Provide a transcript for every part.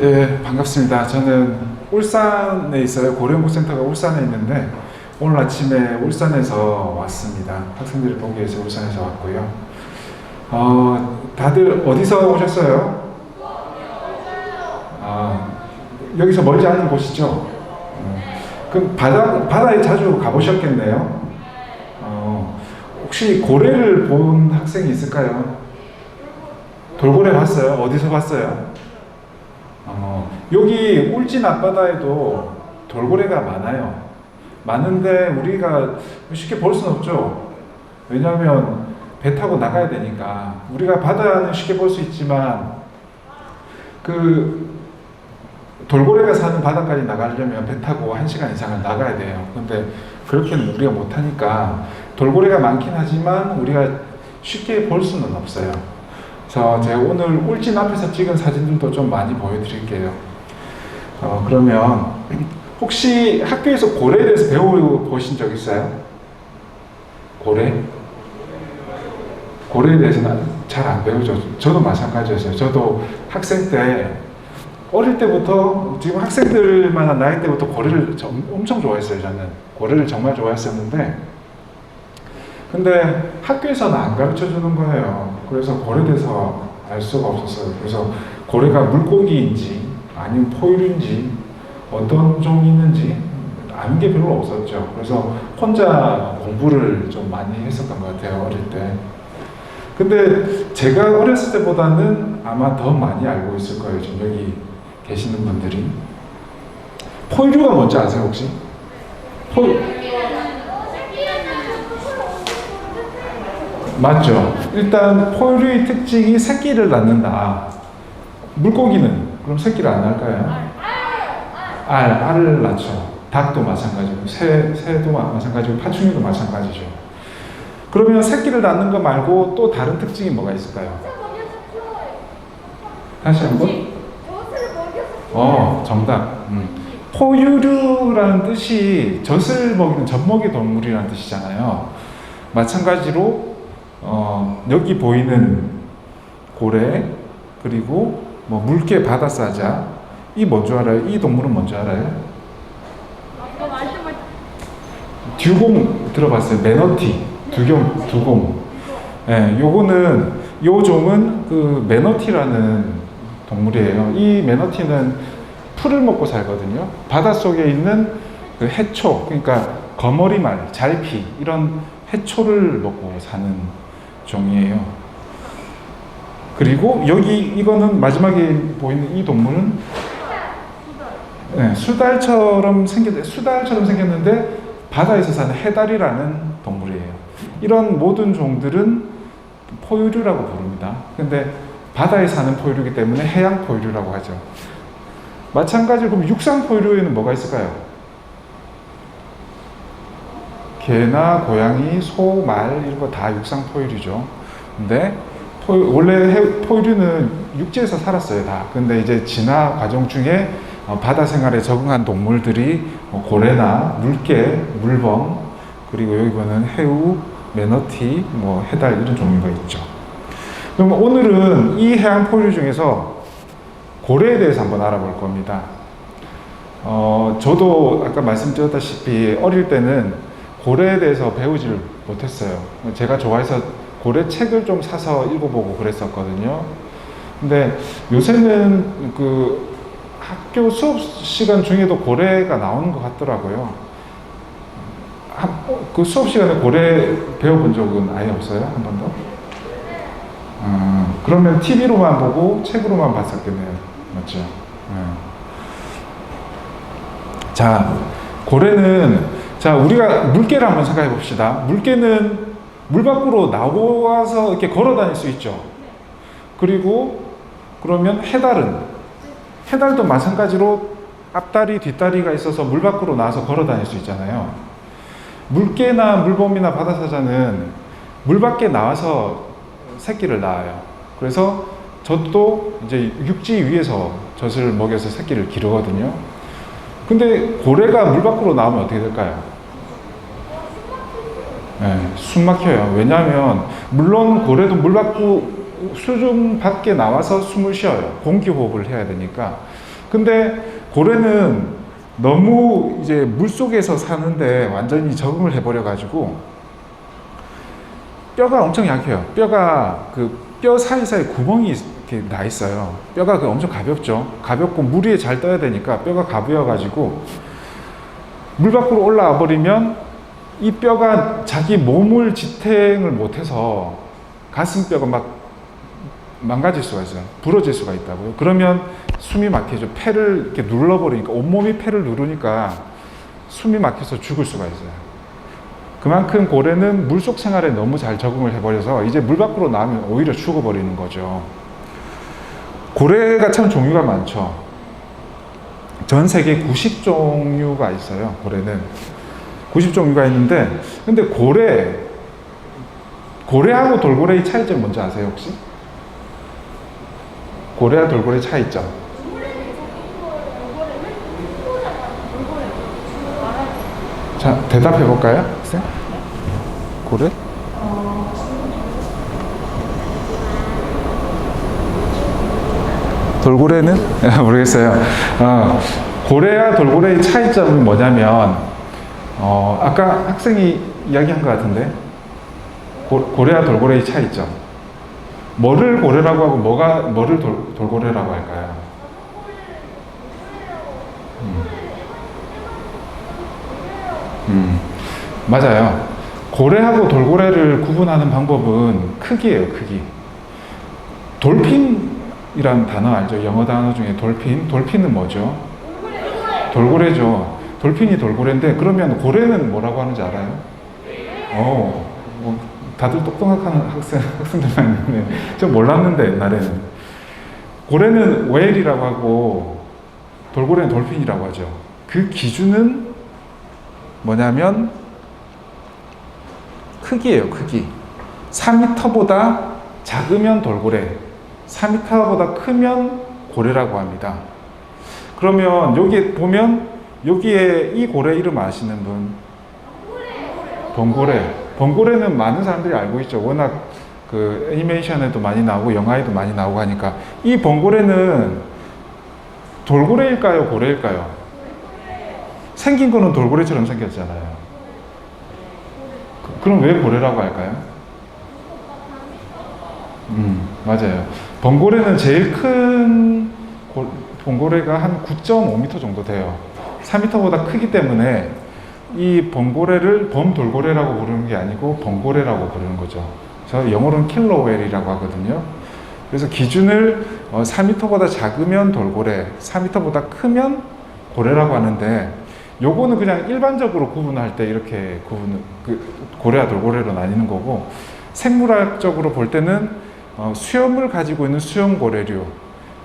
예, 반갑습니다. 저는 울산에 있어요. 고려연구센터가 울산에 있는데 오늘 아침에 울산에서 왔습니다. 학생들을 보기 위해서 울산에서 왔고요. 다들 어디서 오셨어요? 여기서 멀지 않은 곳이죠? 그럼 바다에 자주 가보셨겠네요? 혹시 고래를 본 학생이 있을까요? 돌고래 봤어요? 어디서 봤어요? 여기 울진 앞바다에도 돌고래가 많아요. 많은데 우리가 쉽게 볼 수는 없죠. 왜냐하면 배 타고 나가야 되니까. 우리가 바다는 쉽게 볼 수 있지만 그 돌고래가 사는 바다까지 나가려면 배 타고 1시간 이상을 나가야 돼요. 근데 그렇게는 우리가 못하니까 돌고래가 많긴 하지만 우리가 쉽게 볼 수는 없어요. 그래서 제가 오늘 울진 앞에서 찍은 사진들도 좀 많이 보여드릴게요. 그러면 혹시 학교에서 고래에 대해서 배워보신 적 있어요? 고래? 고래에 대해서는 잘 안 배우죠. 저도 마찬가지였어요. 저도 학생 때 어릴 때부터 지금 학생들만한 나이 때부터 고래를 엄청 좋아했어요. 저는 고래를 정말 좋아했었는데 근데 학교에서는 안 가르쳐 주는 거예요. 그래서 고래에 대해서 알 수가 없었어요. 그래서 고래가 물고기인지 아니면 포유류인지 어떤 종이 있는지 아는 게 별로 없었죠. 그래서 혼자 공부를 좀 많이 했었던 것 같아요. 어릴 때. 근데 제가 어렸을 때보다는 아마 더 많이 알고 있을 거예요. 지금 여기 계시는 분들이. 포유류가 뭔지 아세요 혹시? 맞죠. 일단 포유류의 특징이 새끼를 낳는다. 물고기는 그럼 새끼를 안 낳을까요? 알을 낳죠. 닭도 마찬가지고 새도 마찬가지고 파충류도 마찬가지죠. 그러면 새끼를 낳는 거 말고 또 다른 특징이 뭐가 있을까요? 다시 한번? 정답. 포유류라는 뜻이 젖을 먹이는 젖먹이 동물이라는 뜻이잖아요. 마찬가지로 여기 보이는 고래 그리고 뭐 물개 바다사자 이 뭔지 알아요? 이 동물은 뭔지 알아요? 듀공 들어봤어요? 매너티 두공. 예, 요거는 요 종은 그 매너티라는 동물이에요. 이 매너티는 풀을 먹고 살거든요. 바닷속에 있는 그 해초, 그러니까 거머리말, 잘피 이런 해초를 먹고 사는 종이에요. 그리고 여기 이거는 마지막에 보이는 이 동물은 수달처럼 생겼는데 바다에서 사는 해달이라는 동물이에요. 이런 모든 종들은 포유류라고 부릅니다. 근데 바다에 사는 포유류이기 때문에 해양 포유류라고 하죠. 마찬가지로 그럼 육상 포유류에는 뭐가 있을까요? 개나 고양이, 소, 말 이런 거 다 육상 포유류죠. 근데 원래 포유류는 육지에서 살았어요 다. 근데 이제 진화 과정 중에 바다 생활에 적응한 동물들이 고래나 물개, 물범 그리고 여기 보면 해우, 매너티, 뭐 해달 이런 종류가 있죠. 그럼 오늘은 이 해양 포유류 중에서 고래에 대해서 한번 알아볼 겁니다. 저도 아까 말씀드렸다시피 어릴 때는 고래에 대해서 배우지를 못했어요. 제가 좋아해서 고래 책을 좀 사서 읽어보고 그랬었거든요. 근데 요새는 그 학교 수업 시간 중에도 고래가 나오는 것 같더라고요. 그 수업 시간에 고래 배워본 적은 아예 없어요? 한 번도? 그러면 TV로만 보고 책으로만 봤었겠네요. 맞죠? 자, 고래는 우리가 물개를 한번 생각해 봅시다. 물개는 물 밖으로 나와서 이렇게 걸어 다닐 수 있죠. 그리고 그러면 해달도 마찬가지로 앞다리, 뒷다리가 있어서 물 밖으로 나와서 걸어 다닐 수 있잖아요. 물개나 물범이나 바다사자는 물 밖에 나와서 새끼를 낳아요. 그래서 젖도 이제 육지 위에서 젖을 먹여서 새끼를 기르거든요. 근데 고래가 물 밖으로 나오면 어떻게 될까요? 숨 막혀요. 왜냐하면 물론 고래도 수중 밖에 나와서 숨을 쉬어요. 공기 호흡을 해야 되니까. 근데 고래는 너무 이제 물속에서 사는데 완전히 적응을 해버려가지고 뼈가 엄청 약해요. 뼈가 그 뼈 사이사이 구멍이 이렇게 나 있어요. 뼈가 그 엄청 가볍죠. 가볍고 물 위에 잘 떠야 되니까 뼈가 가벼워가지고 물 밖으로 올라와 버리면 이 뼈가 자기 몸을 지탱을 못해서 가슴뼈가 막 망가질 수가 있어요. 부러질 수가 있다고요. 그러면 숨이 막히죠. 폐를 이렇게 눌러버리니까, 온몸이 폐를 누르니까 숨이 막혀서 죽을 수가 있어요. 그만큼 고래는 물속 생활에 너무 잘 적응을 해버려서 이제 물 밖으로 나오면 오히려 죽어버리는 거죠. 고래가 참 종류가 많죠. 전 세계 90종류가 있어요. 고래는 90종류가 있는데, 근데 고래하고 돌고래의 차이점 뭔지 아세요 혹시? 고래와 돌고래의 차이점. 자, 대답해 볼까요, 학생? 고래? 돌고래는? 모르겠어요. 고래와 돌고래의 차이점은 뭐냐면, 아까 학생이 이야기한 것 같은데, 고래와 돌고래의 차이점. 뭐를 고래라고 하고 뭐를 돌고래라고 할까요? 맞아요. 고래하고 돌고래를 구분하는 방법은 크기예요, 크기. 돌핀이란 단어 알죠? 영어 단어 중에 돌핀. 돌핀은 뭐죠? 돌고래죠. 돌핀이 돌고래인데, 그러면 고래는 뭐라고 하는지 알아요? 다들 똑똑한 학생들만 있네. 좀 몰랐는데, 옛날에는. 고래는 웨일이라고 하고, 돌고래는 돌핀이라고 하죠. 그 기준은 뭐냐면, 크기예요, 크기. 4m보다 작으면 돌고래, 4m보다 크면 고래라고 합니다. 그러면 여기 보면, 여기에 이 고래 이름 아시는 분? 범고래. 범고래는 많은 사람들이 알고 있죠. 워낙 그 애니메이션에도 많이 나오고 영화에도 많이 나오고 하니까. 이 범고래는 돌고래일까요, 고래일까요? 생긴 거는 돌고래처럼 생겼잖아요. 그럼 왜 고래라고 할까요? 맞아요. 범고래는 제일 큰 범고래가 한 9.5m 정도 돼요. 4m보다 크기 때문에 이 범고래를 범돌고래라고 부르는 게 아니고 범고래라고 부르는 거죠. 그래서 영어로는 킬러웰이라고 하거든요. 그래서 기준을 4m보다 작으면 돌고래, 4m보다 크면 고래라고 하는데, 요거는 그냥 일반적으로 구분할 때 이렇게 고래와 돌고래로 나뉘는 거고, 생물학적으로 볼 때는 수염을 가지고 있는 수염고래류,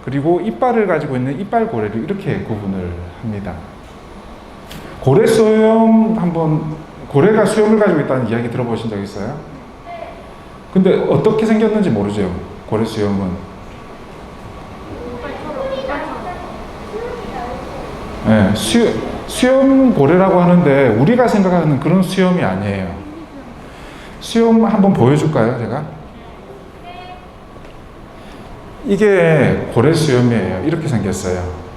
그리고 이빨을 가지고 있는 이빨고래류, 이렇게 구분을 합니다. 고래가 수염을 가지고 있다는 이야기 들어보신 적 있어요? 근데 어떻게 생겼는지 모르죠, 고래 수염은. 네, 수염고래라고 하는데 우리가 생각하는 그런 수염이 아니에요. 수염 한번 보여줄까요, 제가? 이게 고래 수염이에요. 이렇게 생겼어요.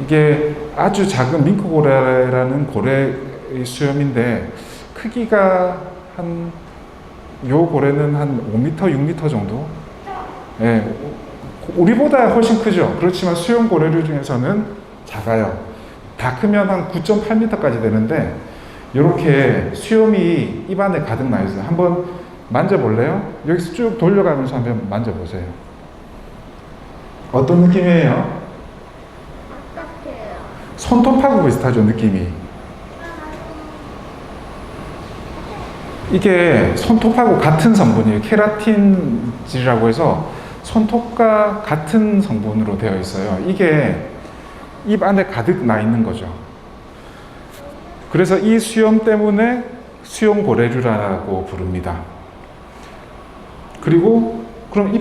이게 아주 작은 밍크고래라는 고래의 수염인데, 크기가 요 고래는 한 5m, 6m 정도? 예, 우리보다 훨씬 크죠. 그렇지만 수염고래류 중에서는 작아요. 다 크면 한 9.8m까지 되는데, 이렇게 수염이 입안에 가득 나 있어요. 한번 만져볼래요? 여기서 쭉 돌려가면서 한번 만져보세요. 어떤 느낌이에요? 손톱하고 비슷하죠, 느낌이. 이게 손톱하고 같은 성분이에요. 케라틴질이라고 해서 손톱과 같은 성분으로 되어 있어요. 이게 입 안에 가득 나 있는 거죠. 그래서 이 수염 때문에 수염고래류라고 부릅니다. 그리고 그럼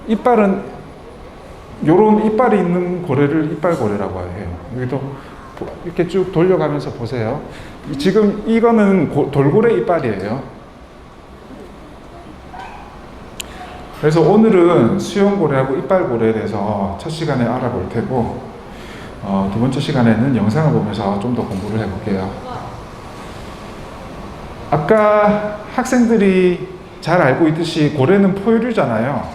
이빨은 요런 이빨이 있는 고래를 이빨고래라고 해요. 여기도 이렇게 쭉 돌려가면서 보세요. 지금 이거는 돌고래 이빨이에요. 그래서 오늘은 수영고래하고 이빨고래에 대해서 첫 시간에 알아볼 테고, 두 번째 시간에는 영상을 보면서 좀 더 공부를 해볼게요. 아까 학생들이 잘 알고 있듯이 고래는 포유류잖아요.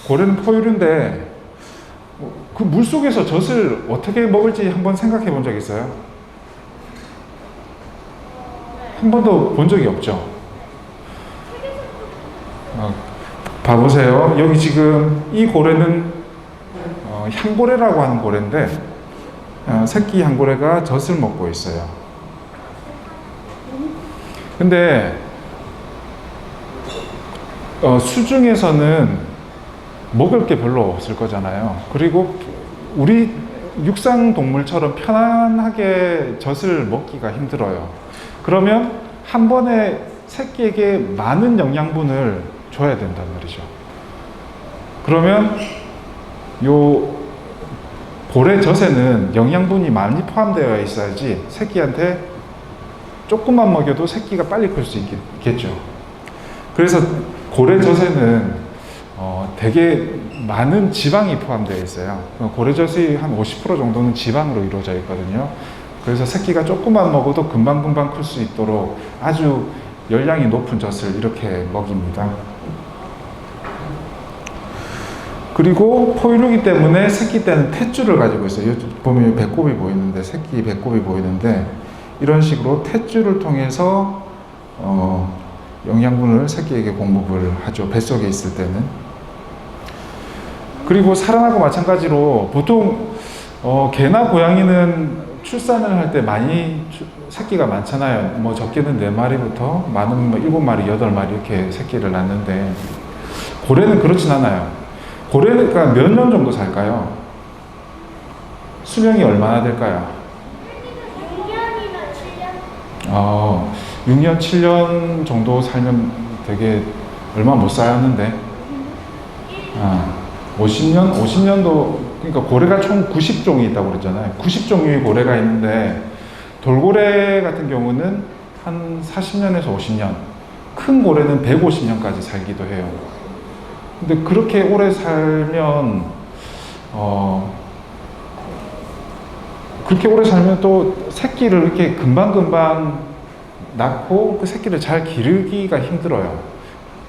고래는 포유류인데 그 물속에서 젖을 어떻게 먹을지 한번 생각해 본 적 있어요? 한 번도 본 적이 없죠. 봐보세요. 여기 지금 이 고래는 향고래라고 하는 고래인데 새끼 향고래가 젖을 먹고 있어요. 근데 수중에서는 먹을 게 별로 없을 거잖아요. 그리고 우리 육상 동물처럼 편안하게 젖을 먹기가 힘들어요. 그러면 한 번에 새끼에게 많은 영양분을 줘야 된단 말이죠. 그러면 요 고래 젖에는 영양분이 많이 포함되어 있어야지 새끼한테 조금만 먹여도 새끼가 빨리 클 수 있겠죠. 그래서 고래 젖에는 되게 많은 지방이 포함되어 있어요. 고래 젖이 한 50% 정도는 지방으로 이루어져 있거든요. 그래서 새끼가 조금만 먹어도 금방금방 클 수 있도록 아주 열량이 높은 젖을 이렇게 먹입니다. 그리고 포유류이기 때문에 새끼 때는 탯줄을 가지고 있어요. 보면 배꼽이 보이는데, 새끼 배꼽이 보이는데, 이런 식으로 탯줄을 통해서 영양분을 새끼에게 공급을 하죠. 뱃속에 있을 때는. 그리고 사람하고 마찬가지로 보통 개나 고양이는 출산을 할 때 많이 새끼가 많잖아요. 뭐 적게는 4마리부터 많으면 7마리, 8마리 이렇게 새끼를 낳는데 고래는 그렇진 않아요. 고래가 몇 년 정도 살까요? 수명이 얼마나 될까요? 6년, 7년 정도 살면 되게 얼마 못 살았는데 50년도, 그러니까 고래가 총 90종이 있다고 그랬잖아요. 90종류의 고래가 있는데 돌고래 같은 경우는 한 40년에서 50년, 큰 고래는 150년까지 살기도 해요. 근데 그렇게 오래 살면 그렇게 오래 살면 또 새끼를 이렇게 금방금방 낳고 그 새끼를 잘 기르기가 힘들어요.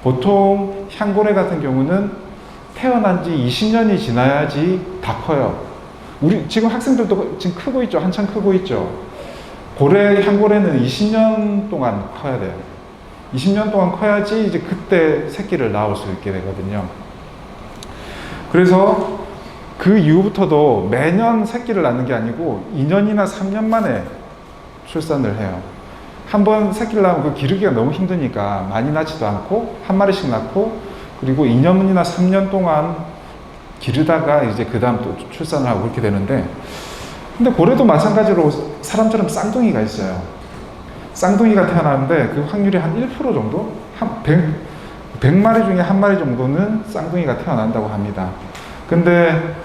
보통 향고래 같은 경우는 태어난 지 20년이 지나야지 다 커요. 우리 지금 학생들도 지금 크고 있죠. 한참 크고 있죠. 향고래는 20년 동안 커야 돼요. 20년 동안 커야지 이제 그때 새끼를 낳을 수 있게 되거든요. 그래서 그 이후부터도 매년 새끼를 낳는 게 아니고 2년이나 3년 만에 출산을 해요. 한번 새끼를 낳으면 그 기르기가 너무 힘드니까 많이 낳지도 않고 한 마리씩 낳고 그리고 2년이나 3년 동안 기르다가 이제 그 다음 또 출산을 하고 그렇게 되는데, 근데 고래도 마찬가지로 사람처럼 쌍둥이가 있어요. 쌍둥이가 태어나는데 그 확률이 한 1% 정도? 100마리 중에 한 마리 정도는 쌍둥이가 태어난다고 합니다. 근데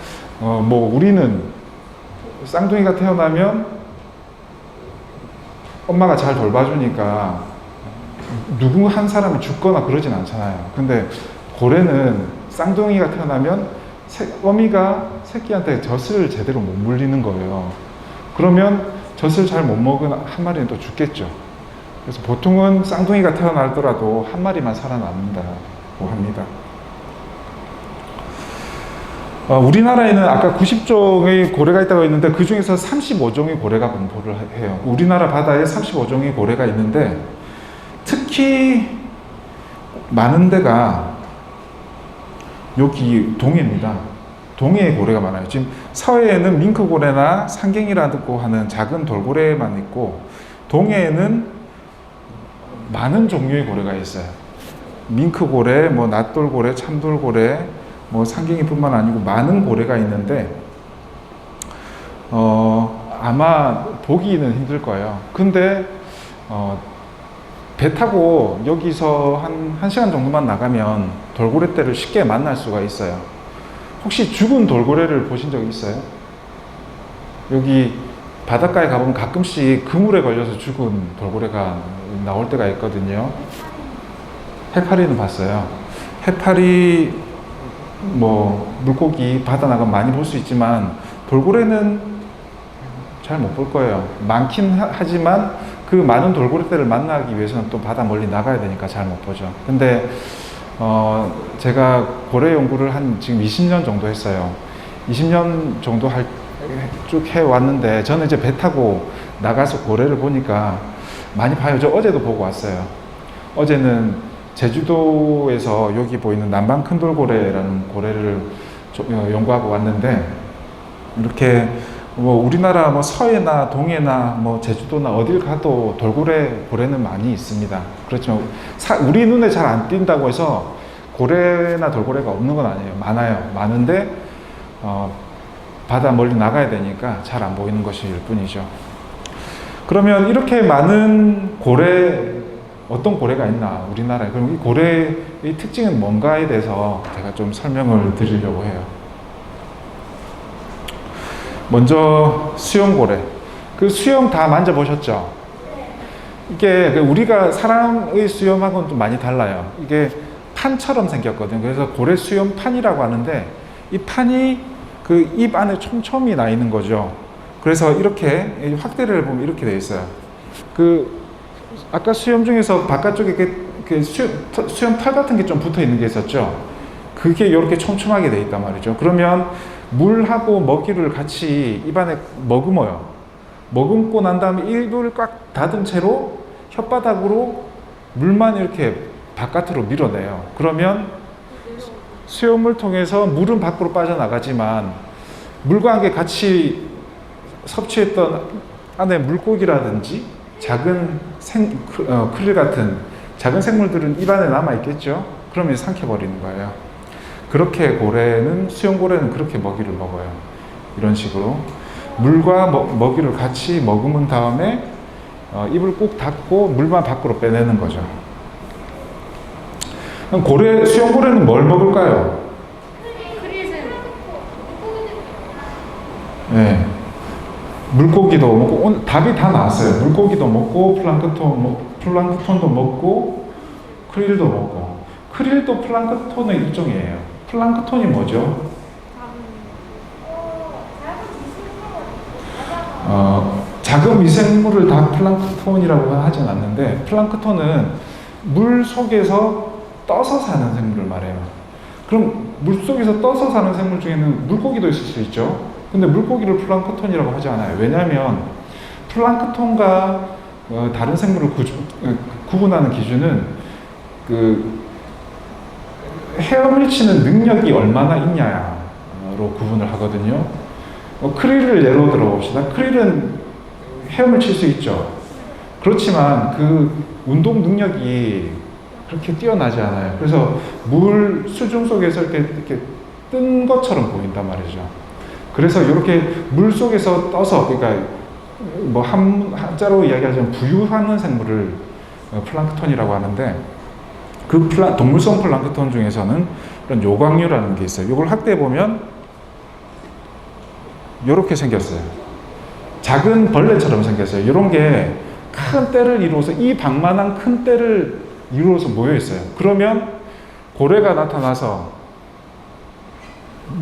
뭐 우리는 쌍둥이가 태어나면 엄마가 잘 돌봐주니까 누구 한 사람이 죽거나 그러진 않잖아요. 근데 고래는 쌍둥이가 태어나면 어미가 새끼한테 젖을 제대로 못 물리는 거예요. 그러면 젖을 잘 못 먹은 한 마리는 또 죽겠죠. 그래서 보통은 쌍둥이가 태어나더라도 한 마리만 살아남는다고 합니다. 우리나라에는 아까 90종의 고래가 있다고 했는데 그 중에서 35종의 고래가 분포를 해요. 우리나라 바다에 35종의 고래가 있는데 특히 많은 데가 여기 동해입니다. 동해에 고래가 많아요. 지금 서해에는 밍크고래나 상갱이라고 하는 작은 돌고래만 있고 동해에는 많은 종류의 고래가 있어요. 밍크고래, 뭐 낫돌고래, 참돌고래, 뭐 상갱이뿐만 아니고 많은 고래가 있는데 아마 보기는 힘들 거예요. 근데 배 타고 여기서 한 1시간 정도만 나가면 돌고래 떼를 쉽게 만날 수가 있어요. 혹시 죽은 돌고래를 보신 적 있어요? 여기 바닷가에 가보면 가끔씩 그물에 걸려서 죽은 돌고래가 나올 때가 있거든요. 해파리는 봤어요. 해파리, 뭐 물고기 바다 나가면 많이 볼 수 있지만 돌고래는 잘 못 볼 거예요. 많긴 하지만 그 많은 돌고래떼를 만나기 위해서는 또 바다 멀리 나가야 되니까 잘 못 보죠. 근데 제가 고래 연구를 한 지금 20년 정도 했어요. 20년 정도 쭉 해왔는데 저는 이제 배 타고 나가서 고래를 보니까 많이 봐요. 저 어제도 보고 왔어요. 어제는 제주도에서 여기 보이는 남방 큰돌고래라는 고래를 연구하고 왔는데, 이렇게 뭐 우리나라 뭐 서해나 동해나 뭐 제주도나 어딜 가도 고래는 많이 있습니다. 그렇지만 우리 눈에 잘 안 띈다고 해서 고래나 돌고래가 없는 건 아니에요. 많아요. 많은데 바다 멀리 나가야 되니까 잘 안 보이는 것일 뿐이죠. 그러면 이렇게 많은 어떤 고래가 있나 우리나라에, 그럼 이 고래의 특징은 뭔가에 대해서 제가 좀 설명을 드리려고 해요. 먼저 수염고래. 그 수염 다 만져보셨죠? 이게 우리가 사람의 수염하고는 좀 많이 달라요. 이게 판처럼 생겼거든요. 그래서 고래 수염판이라고 하는데, 이 판이 그 입 안에 촘촘히 나 있는 거죠. 그래서 이렇게 확대를 보면 이렇게 되어 있어요. 아까 수염 중에서 바깥쪽에 수염 털 같은 게 좀 붙어 있는 게 있었죠. 그게 이렇게 촘촘하게 되어 있단 말이죠. 그러면 물하고 먹이를 같이 입안에 머금어요. 머금고 난 다음에 입을 꽉 닫은 채로 혓바닥으로 물만 이렇게 바깥으로 밀어내요. 그러면 수염을 통해서 물은 밖으로 빠져나가지만 물과 함께 같이 섭취했던 안에 물고기라든지 작은 크릴 같은 작은 생물들은 입안에 남아있겠죠. 그러면 삼켜버리는 거예요. 그렇게 수염고래는 그렇게 먹이를 먹어요. 이런 식으로 물과 먹이를 같이 머금은 다음에 입을 꾹 닫고 물만 밖으로 빼내는 거죠. 수염고래는 뭘 먹을까요? 네. 물고기도 먹고, 오늘 답이 다 나왔어요. 물고기도 먹고, 플랑크톤도 먹고, 크릴도 먹고. 크릴도 플랑크톤의 일종이에요. 플랑크톤이 뭐죠? 작은 미생물을 다 플랑크톤이라고 하진 않는데, 플랑크톤은 물 속에서 떠서 사는 생물을 말해요. 그럼 물 속에서 떠서 사는 생물 중에는 물고기도 있을 수 있죠. 근데 물고기를 플랑크톤이라고 하지 않아요. 왜냐하면 플랑크톤과 다른 생물을 구분하는 기준은 헤엄을 치는 능력이 얼마나 있냐로 구분을 하거든요. 크릴을 예로 들어봅시다. 크릴은 헤엄을 칠 수 있죠. 그렇지만 그 운동 능력이 그렇게 뛰어나지 않아요. 그래서 물 수중 속에서 이렇게 뜬 것처럼 보인단 말이죠. 그래서 이렇게 물 속에서 떠서, 그러니까 뭐 한자로 이야기하자면 부유하는 생물을 플랑크톤이라고 하는데, 그 동물성 플랑크톤 중에서는 이런 요광류라는 게 있어요. 이걸 확대해 보면 이렇게 생겼어요. 작은 벌레처럼 생겼어요. 이런 게 큰 떼를 이루어서, 이 방만한 큰 떼를 이루어서 모여 있어요. 그러면 고래가 나타나서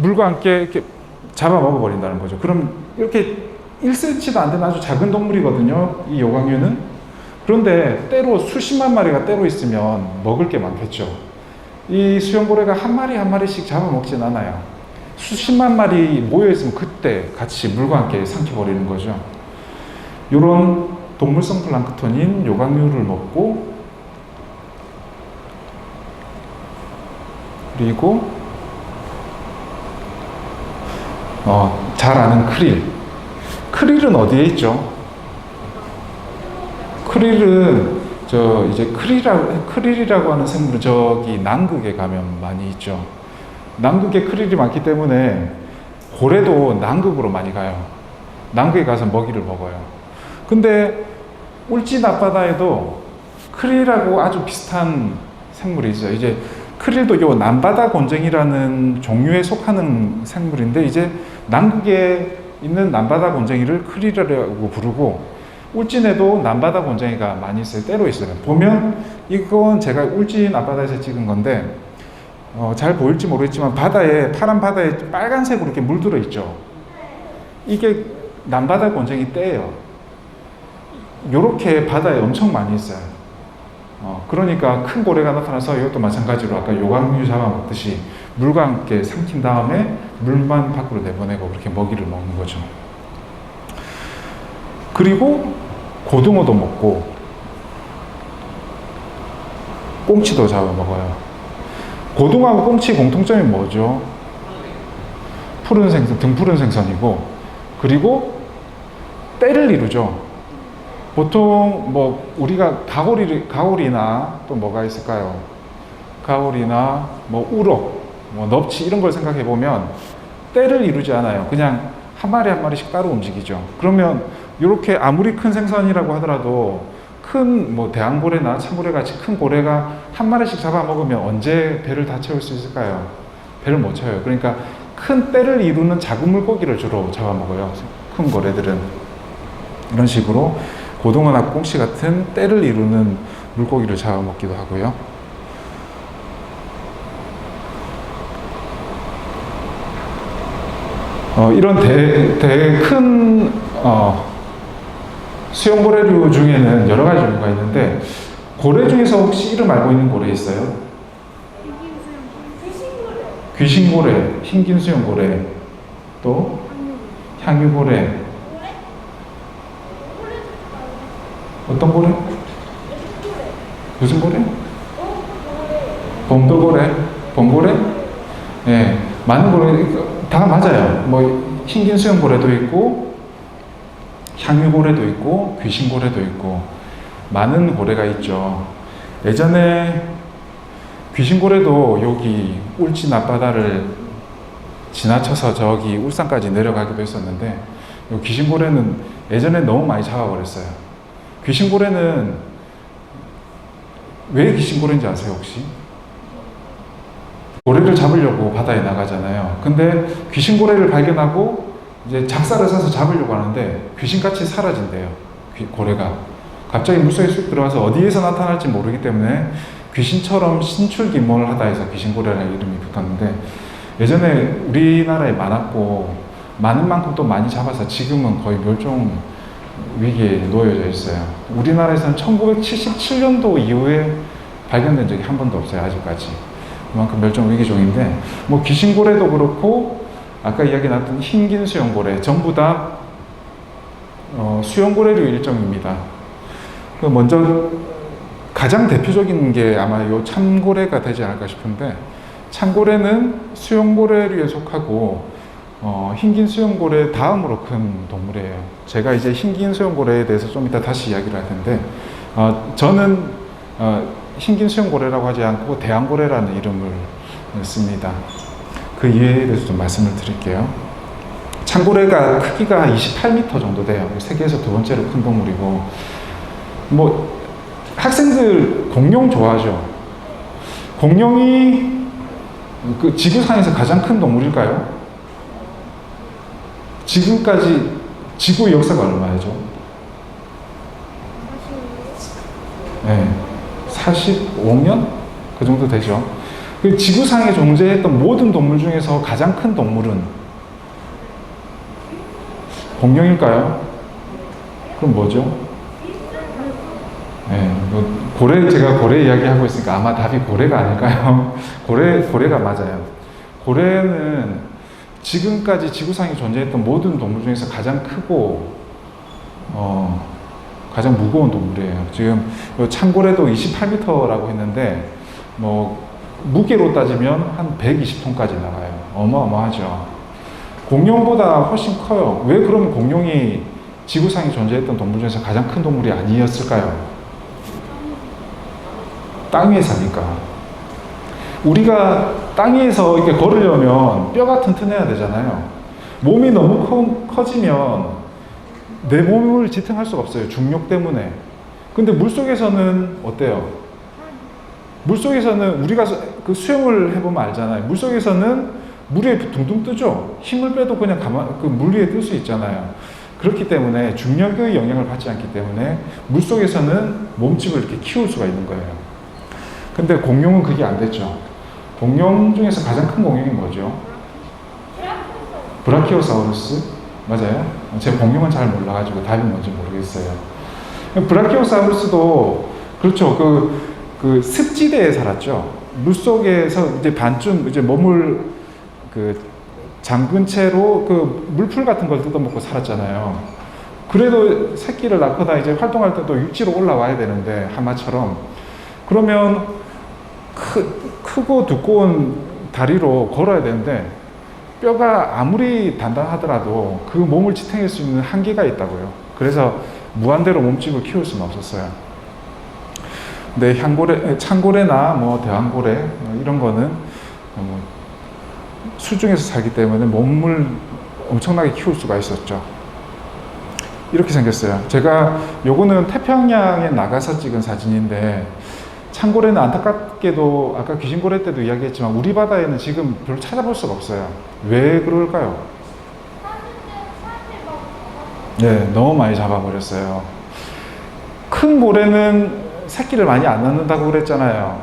물과 함께 이렇게 잡아 먹어버린다는 거죠. 그럼 이렇게 1cm도 안 되는 아주 작은 동물이거든요, 이 요광류는. 그런데 때로 수십만 마리가 때로 있으면 먹을 게 많겠죠. 이 수염고래가 한 마리 한 마리씩 잡아먹진 않아요. 수십만 마리 모여있으면 그때 같이 물과 함께 삼켜버리는 거죠. 이런 동물성 플랑크톤인 요광류를 먹고, 그리고 잘 아는 크릴은 어디에 있죠? 크릴은 이제 크릴이라고 하는 생물은 저기 남극에 가면 많이 있죠. 남극에 크릴이 많기 때문에 고래도 남극으로 많이 가요. 남극에 가서 먹이를 먹어요. 근데 울진 앞바다에도 크릴하고 아주 비슷한 생물이 있어요. 이제 크릴도 요 남바다 곤쟁이라는 종류에 속하는 생물인데, 이제 남극에 있는 남바다 곤쟁이를 크릴이라고 부르고, 울진에도 남바다 곤쟁이가 많이 있어요. 때로 있어요. 보면 이건 제가 울진 앞바다에서 찍은 건데, 잘 보일지 모르겠지만 바다에 파란 바다에 빨간색으로 이렇게 물들어 있죠. 이게 남바다 곤쟁이 떼예요. 요렇게 바다에 엄청 많이 있어요. 그러니까 큰 고래가 나타나서 이것도 마찬가지로 아까 요강류 잡아먹듯이 물과 함께 삼킨 다음에 물만 밖으로 내보내고 그렇게 먹이를 먹는 거죠. 그리고 고등어도 먹고 꽁치도 잡아먹어요. 고등어하고 꽁치 공통점이 뭐죠? 푸른 생선, 등푸른 생선이고, 그리고 때를 이루죠. 보통 뭐 우리가 가오리나 또 뭐가 있을까요? 가오리나 뭐 우럭, 뭐 넙치 이런 걸 생각해 보면 때를 이루지 않아요. 그냥 한 마리 한 마리씩 따로 움직이죠. 그러면 이렇게 아무리 큰 생선이라고 하더라도 큰 뭐 대왕고래나 참고래 같이 큰 고래가 한 마리씩 잡아먹으면 언제 배를 다 채울 수 있을까요? 배를 못 채워요. 그러니까 큰 때를 이루는 작은 물고기를 주로 잡아먹어요. 큰 고래들은. 이런 식으로 고등어나 꽁치 같은 때를 이루는 물고기를 잡아먹기도 하고요. 이런 큰 수용고래류 중에는 여러 가지 종류가 있는데, 고래 중에서 혹시 이름 알고 있는 고래 있어요? 귀신고래, 흰긴 수용고래, 또 향유고래. 어떤 고래? 무슨 고래? 범도고래? 범고래? 예, 많은 고래 다 맞아요. 뭐 흰긴 수용고래도 있고 향유고래도 있고 귀신고래도 있고 많은 고래가 있죠. 예전에 귀신고래도 여기 울진 앞바다를 지나쳐서 저기 울산까지 내려가기도 했었는데, 이 귀신고래는 예전에 너무 많이 잡아버렸어요. 귀신고래는 왜 귀신고래인지 아세요 혹시? 고래를 잡으려고 바다에 나가잖아요. 근데 귀신고래를 발견하고 이제 작사를 사서 잡으려고 하는데 귀신같이 사라진대요. 고래가 갑자기 물속에 쑥 들어와서 어디에서 나타날지 모르기 때문에 귀신처럼 신출귀몰을 하다 해서 귀신고래라는 이름이 붙었는데, 예전에 우리나라에 많았고 많은 만큼 또 많이 잡아서 지금은 거의 멸종 위기에 놓여져 있어요. 우리나라에서는 1977년도 이후에 발견된 적이 한 번도 없어요. 아직까지. 그만큼 멸종 위기종인데, 뭐 귀신고래도 그렇고 아까 이야기 나왔던 흰긴 수용고래 전부 다 수용고래류 일종입니다. 먼저 가장 대표적인 게 아마 요 참고래가 되지 않을까 싶은데, 참고래는 수용고래류에 속하고 흰긴 수용고래 다음으로 큰 동물이에요. 제가 이제 흰긴 수용고래에 대해서 좀 이따 다시 이야기를 할 텐데, 저는 흰긴 수용고래라고 하지 않고 대왕고래라는 이름을 씁니다. 그 이유에 대해서 좀 말씀을 드릴게요. 참고래가 크기가 28m 정도 돼요. 세계에서 두 번째로 큰 동물이고, 뭐 학생들 공룡 좋아하죠? 공룡이 그 지구상에서 가장 큰 동물일까요? 지금까지 지구 역사가 얼마죠? 네, 45년? 그 정도 되죠. 그 지구상에 존재했던 모든 동물 중에서 가장 큰 동물은 공룡일까요? 그럼 뭐죠? 네, 제가 고래 이야기하고 있으니까 아마 답이 고래가 아닐까요? 고래가 맞아요. 고래는 지금까지 지구상에 존재했던 모든 동물 중에서 가장 크고, 가장 무거운 동물이에요. 지금 참고래도 28m라고 했는데, 뭐, 무게로 따지면 한 120톤까지 나가요. 어마어마하죠. 공룡보다 훨씬 커요. 왜 그러면 공룡이 지구상에 존재했던 동물 중에서 가장 큰 동물이 아니었을까요? 땅 위에 사니까. 우리가 땅 위에서 이렇게 걸으려면 뼈가 튼튼해야 되잖아요. 몸이 너무 커지면 내 몸을 지탱할 수가 없어요. 중력 때문에. 근데 물속에서는 어때요? 물속에서는 우리가 그 수영을 해보면 알잖아요. 물속에서는 물 위에 둥둥 뜨죠. 힘을 빼도 그냥 그 물 위에 뜰 수 있잖아요. 그렇기 때문에 중력의 영향을 받지 않기 때문에 물속에서는 몸집을 이렇게 키울 수가 있는 거예요. 근데 공룡은 그게 안 됐죠. 공룡 중에서 가장 큰 공룡이 뭐죠? 브라키오사우루스? 맞아요? 제가 공룡은 잘 몰라가지고 답이 뭔지 모르겠어요. 브라키오사우루스도 그렇죠. 그 습지대에 살았죠. 물속에서 이제 반쯤 이제 몸을 잠근 채로 그 물풀 같은 걸 뜯어먹고 살았잖아요. 그래도 새끼를 낳거나 이제 활동할 때도 육지로 올라와야 되는데, 하마처럼. 그러면 크고 두꺼운 다리로 걸어야 되는데, 뼈가 아무리 단단하더라도 그 몸을 지탱할 수 있는 한계가 있다고요. 그래서 무한대로 몸집을 키울 수는 없었어요. 근데 창고래나 뭐 대왕고래 이런 거는 수중에서 살기 때문에 몸을 엄청나게 키울 수가 있었죠. 이렇게 생겼어요. 제가 요거는 태평양에 나가서 찍은 사진인데, 창고래는 안타깝게도 아까 귀신고래 때도 이야기했지만 우리 바다에는 지금 별로 찾아볼 수가 없어요. 왜 그럴까요? 네, 너무 많이 잡아버렸어요. 큰 고래는 새끼를 많이 안 낳는다고 그랬잖아요.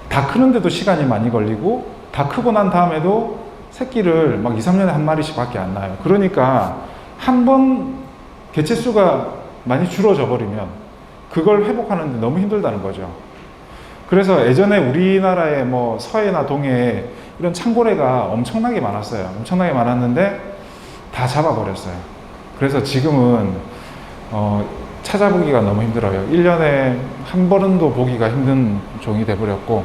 다 크는데도 시간이 많이 걸리고, 다 크고 난 다음에도 새끼를 막 2, 3년에 한 마리씩 밖에 안 낳아요. 그러니까 한 번 개체수가 많이 줄어져 버리면 그걸 회복하는데 너무 힘들다는 거죠. 그래서 예전에 우리나라의 뭐 서해나 동해에 이런 창고래가 엄청나게 많았어요. 엄청나게 많았는데 다 잡아버렸어요. 그래서 지금은 찾아보기가 너무 힘들어요. 1년에 한 번도 보기가 힘든 종이 돼버렸고,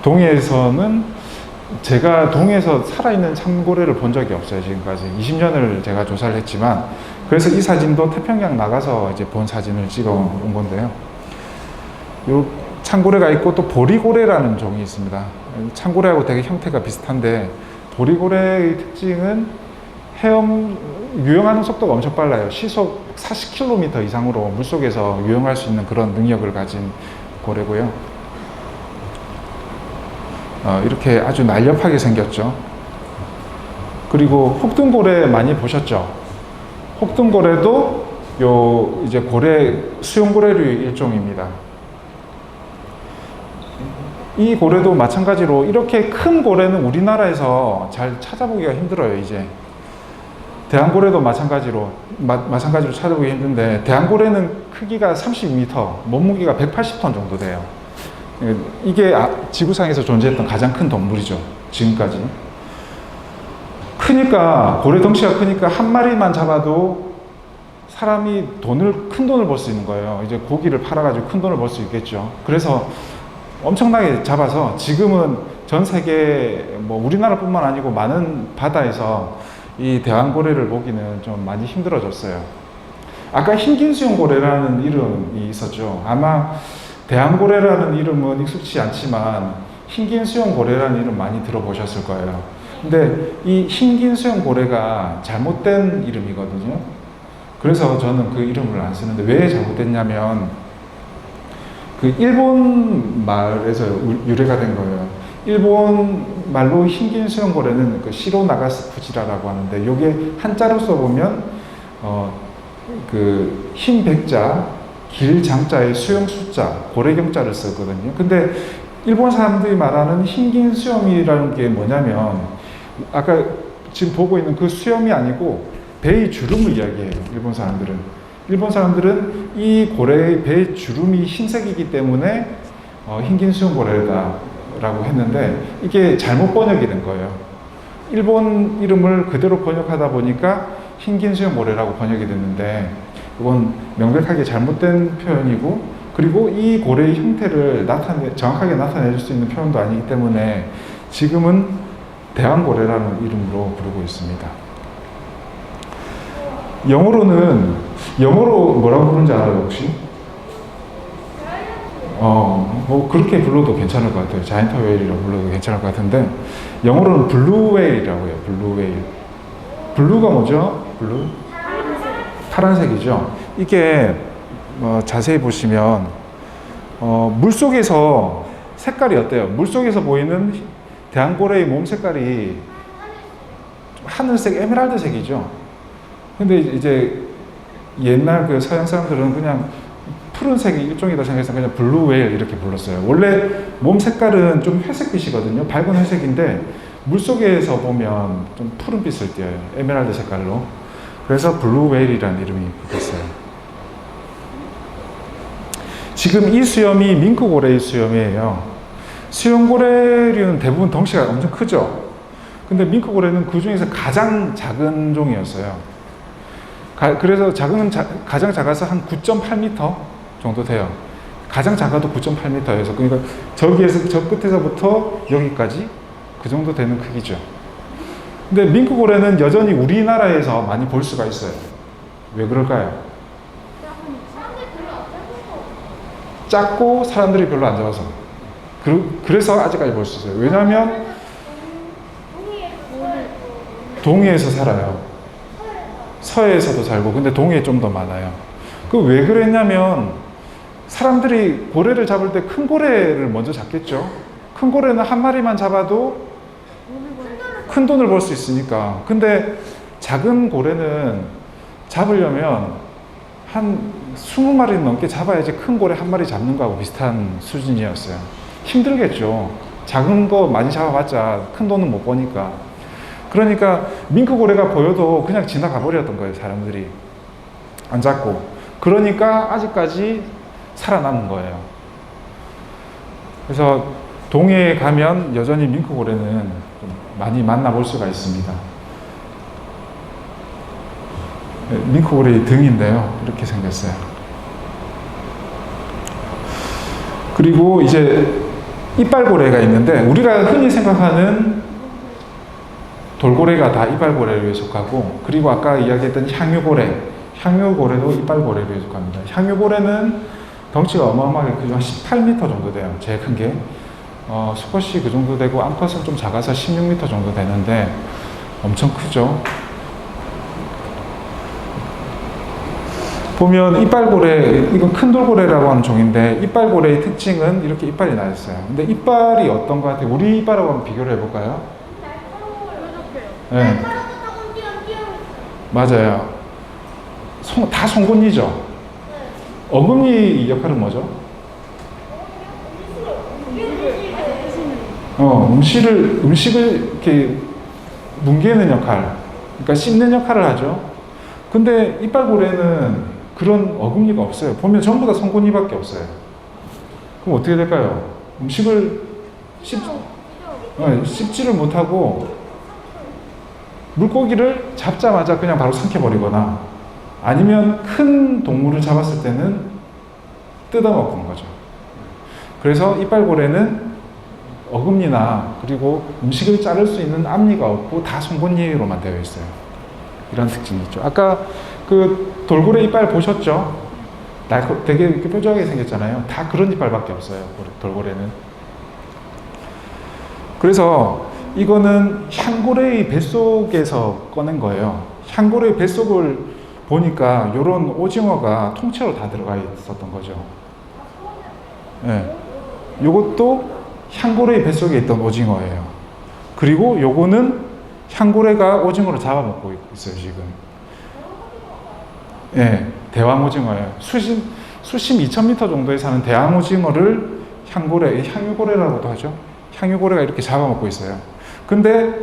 동해에서는 제가 동해에서 살아있는 창고래를 본 적이 없어요. 지금까지 20년을 제가 조사를 했지만, 그래서 이 사진도 태평양 나가서 이제 본 사진을 찍어 온 건데요. 요 창고래가 있고, 또 보리고래라는 종이 있습니다. 창고래하고 되게 형태가 비슷한데, 보리고래의 특징은 유영하는 속도가 엄청 빨라요. 시속 40km 이상으로 물속에서 유영할 수 있는 그런 능력을 가진 고래고요. 이렇게 아주 날렵하게 생겼죠. 그리고 혹등고래 많이 보셨죠? 혹등고래도 이제 수용고래류의 일종입니다. 이 고래도 마찬가지로 이렇게 큰 고래는 우리나라에서 잘 찾아보기가 힘들어요, 이제. 대왕고래도 마찬가지로 찾아보기 힘든데, 대왕고래는 크기가 32m, 몸무게가 180톤 정도 돼요. 이게 지구상에서 존재했던 가장 큰 동물이죠, 지금까지. 고래 덩치가 크니까 한 마리만 잡아도 사람이 큰 돈을 벌 수 있는 거예요. 이제 고기를 팔아가지고 큰 돈을 벌 수 있겠죠. 그래서 엄청나게 잡아서 지금은 전 세계, 뭐 우리나라뿐만 아니고 많은 바다에서 이 대왕고래를 보기는 좀 많이 힘들어졌어요. 아까 흰긴수염고래라는 이름이 있었죠. 아마 대왕고래라는 이름은 익숙치 않지만 흰긴수염고래라는 이름 많이 들어보셨을 거예요. 근데 이 흰긴수염고래가 잘못된 이름이거든요. 그래서 저는 그 이름을 안 쓰는데, 왜 잘못됐냐면 그 일본 말에서 유래가 된 거예요. 일본 말로 흰긴수염고래는 그 시로 나가스쿠지라라고 하는데, 요게 한자로 써보면 그 흰 백자, 길 장자에 수염 숫자, 고래경자를 쓰거든요. 근데 일본 사람들이 말하는 흰긴수염이라는 게 뭐냐면, 아까 지금 보고 있는 그 수염이 아니고 배의 주름을 이야기해요, 일본 사람들은. 일본 사람들은 이 고래의 배의 주름이 흰색이기 때문에 흰긴수염고래다라고 했는데, 이게 잘못 번역이 된 거예요. 일본 이름을 그대로 번역하다 보니까 흰긴수염고래라고 번역이 됐는데, 이건 명백하게 잘못된 표현이고, 그리고 이 고래의 형태를 정확하게 나타낼 수 있는 표현도 아니기 때문에 지금은 대왕고래라는 이름으로 부르고 있습니다. 영어로 뭐라고 부르는지 알아요, 혹시? 뭐 그렇게 불러도 괜찮을 것 같아요. 자이언트 웨일이라고 불러도 괜찮을 것 같은데, 영어로는 블루 웨일이라고 해요. 블루 웨일. 블루가 뭐죠? 블루? 파란색이죠. 이게 자세히 보시면 물속에서 색깔이 어때요? 물속에서 보이는 대왕고래의 몸 색깔이 하늘색, 에메랄드색이죠. 근데 이제 옛날 그 서양 사람들은 그냥 푸른색이 일종이다 생각해서 그냥 블루 웨일 이렇게 불렀어요. 원래 몸 색깔은 좀 회색빛이거든요. 밝은 회색인데 물속에서 보면 좀 푸른빛을 띄어요. 에메랄드 색깔로. 그래서 블루 웨일이라는 이름이 붙었어요. 지금 이 수염이 밍크고래의 수염이에요. 수염고래류는 대부분 덩치가 엄청 크죠. 근데 밍크고래는 그 중에서 가장 작은 종이었어요. 그래서 가장 작아서 한 9.8m 정도 돼요. 가장 작아도 9.8m여서 그러니까 저기에서 저 끝에서부터 여기까지 그 정도 되는 크기죠. 근데 밍크고래는 여전히 우리나라에서 많이 볼 수가 있어요. 왜 그럴까요? 작고 사람들이 별로 안 잡아서. 그래서 아직까지 볼 수 있어요. 왜냐하면 동해에서 살아요. 서해에서도 살고, 근데 동해에 좀 더 많아요. 그 왜 그랬냐면 사람들이 고래를 잡을 때 큰 고래를 먼저 잡겠죠. 큰 고래는 한 마리만 잡아도 큰 돈을 벌 수 있으니까. 근데 작은 고래는 잡으려면 한 20마리 넘게 잡아야지 큰 고래 한 마리 잡는 거하고 비슷한 수준이었어요. 힘들겠죠. 작은 거 많이 잡아봤자 큰 돈은 못 버니까. 그러니까 밍크고래가 보여도 그냥 지나가 버렸던 거예요, 사람들이. 안 잡고. 그러니까 아직까지 살아남은 거예요. 그래서 동해에 가면 여전히 밍크고래는 좀 많이 만나볼 수가 있습니다. 밍크고래의 등인데요. 이렇게 생겼어요. 그리고 이제 이빨고래가 있는데 우리가 흔히 생각하는 돌고래가 다 이빨고래에 속하고, 그리고 아까 이야기했던 향유고래도 이빨고래에 속합니다. 향유고래는 덩치가 어마어마하게 크죠. 한 18m 정도 돼요. 제일 큰 게. 수컷이 그 정도 되고 암컷은 좀 작아서 16m 정도 되는데 엄청 크죠. 보면 이빨고래, 이건 큰 돌고래라고 하는 종인데 이빨고래의 특징은 이렇게 이빨이 나 있어요. 근데 이빨이 어떤 것 같아요? 우리 이빨하고 한번 비교를 해볼까요? 네. 맞아요. 다 송곳니죠? 어금니 역할은 뭐죠? 음식을 이렇게 뭉개는 역할, 그러니까 씹는 역할을 하죠. 근데 이빨고래는 그런 어금니가 없어요. 보면 전부 다 송곳니밖에 없어요. 그럼 어떻게 될까요? 음식을 씹지를 못하고 물고기를 잡자마자 그냥 바로 삼켜버리거나 아니면 큰 동물을 잡았을 때는 뜯어먹는 거죠. 그래서 이빨고래는 어금니나 그리고 음식을 자를 수 있는 앞니가 없고 다 송곳니로만 되어 있어요. 이런 특징이 있죠. 아까 그 돌고래 이빨 보셨죠? 되게 이렇게 뾰족하게 생겼잖아요. 다 그런 이빨밖에 없어요. 돌고래는. 그래서 이거는 향고래의 뱃속에서 꺼낸 거예요. 향고래의 뱃속을 보니까 이런 오징어가 통째로 다 들어가 있었던 거죠. 네. 요것도 향고래의 뱃속에 있던 오징어예요. 그리고 요거는 향고래가 오징어를 잡아먹고 있어요, 지금. 예, 대왕 오징어예요. 수심 2000m 정도에 사는 대왕 오징어를 향유고래라고도 하죠. 향유고래가 이렇게 잡아먹고 있어요. 근데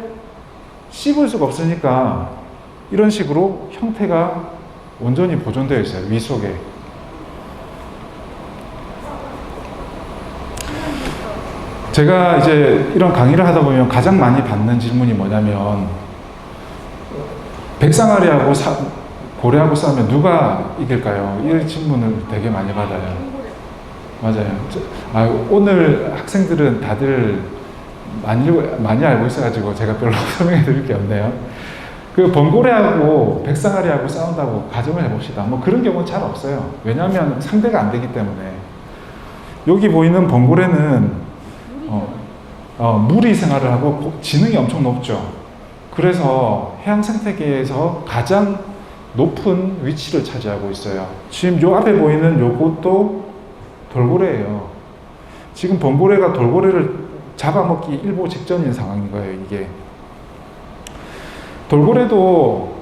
씹을 수가 없으니까 이런 식으로 형태가 온전히 보존되어 있어요, 위 속에. 제가 이제 이런 강의를 하다 보면 가장 많이 받는 질문이 뭐냐면, 백상아리하고 고래하고 싸우면 누가 이길까요? 이 질문을 되게 많이 받아요. 맞아요. 오늘 학생들은 다들 많이 알고 있어가지고 제가 별로 설명해 드릴 게 없네요. 그 번고래하고 백상아리하고 싸운다고 가정을 해봅시다. 뭐 그런 경우는 잘 없어요. 왜냐하면 상대가 안 되기 때문에. 여기 보이는 번고래는 무리 생활을 하고 지능이 엄청 높죠. 그래서 해양 생태계에서 가장 높은 위치를 차지하고 있어요. 지금 요 앞에 보이는 요것도 돌고래예요. 지금 번고래가 돌고래를 잡아먹기 일보 직전인 상황인 거예요, 이게. 돌고래도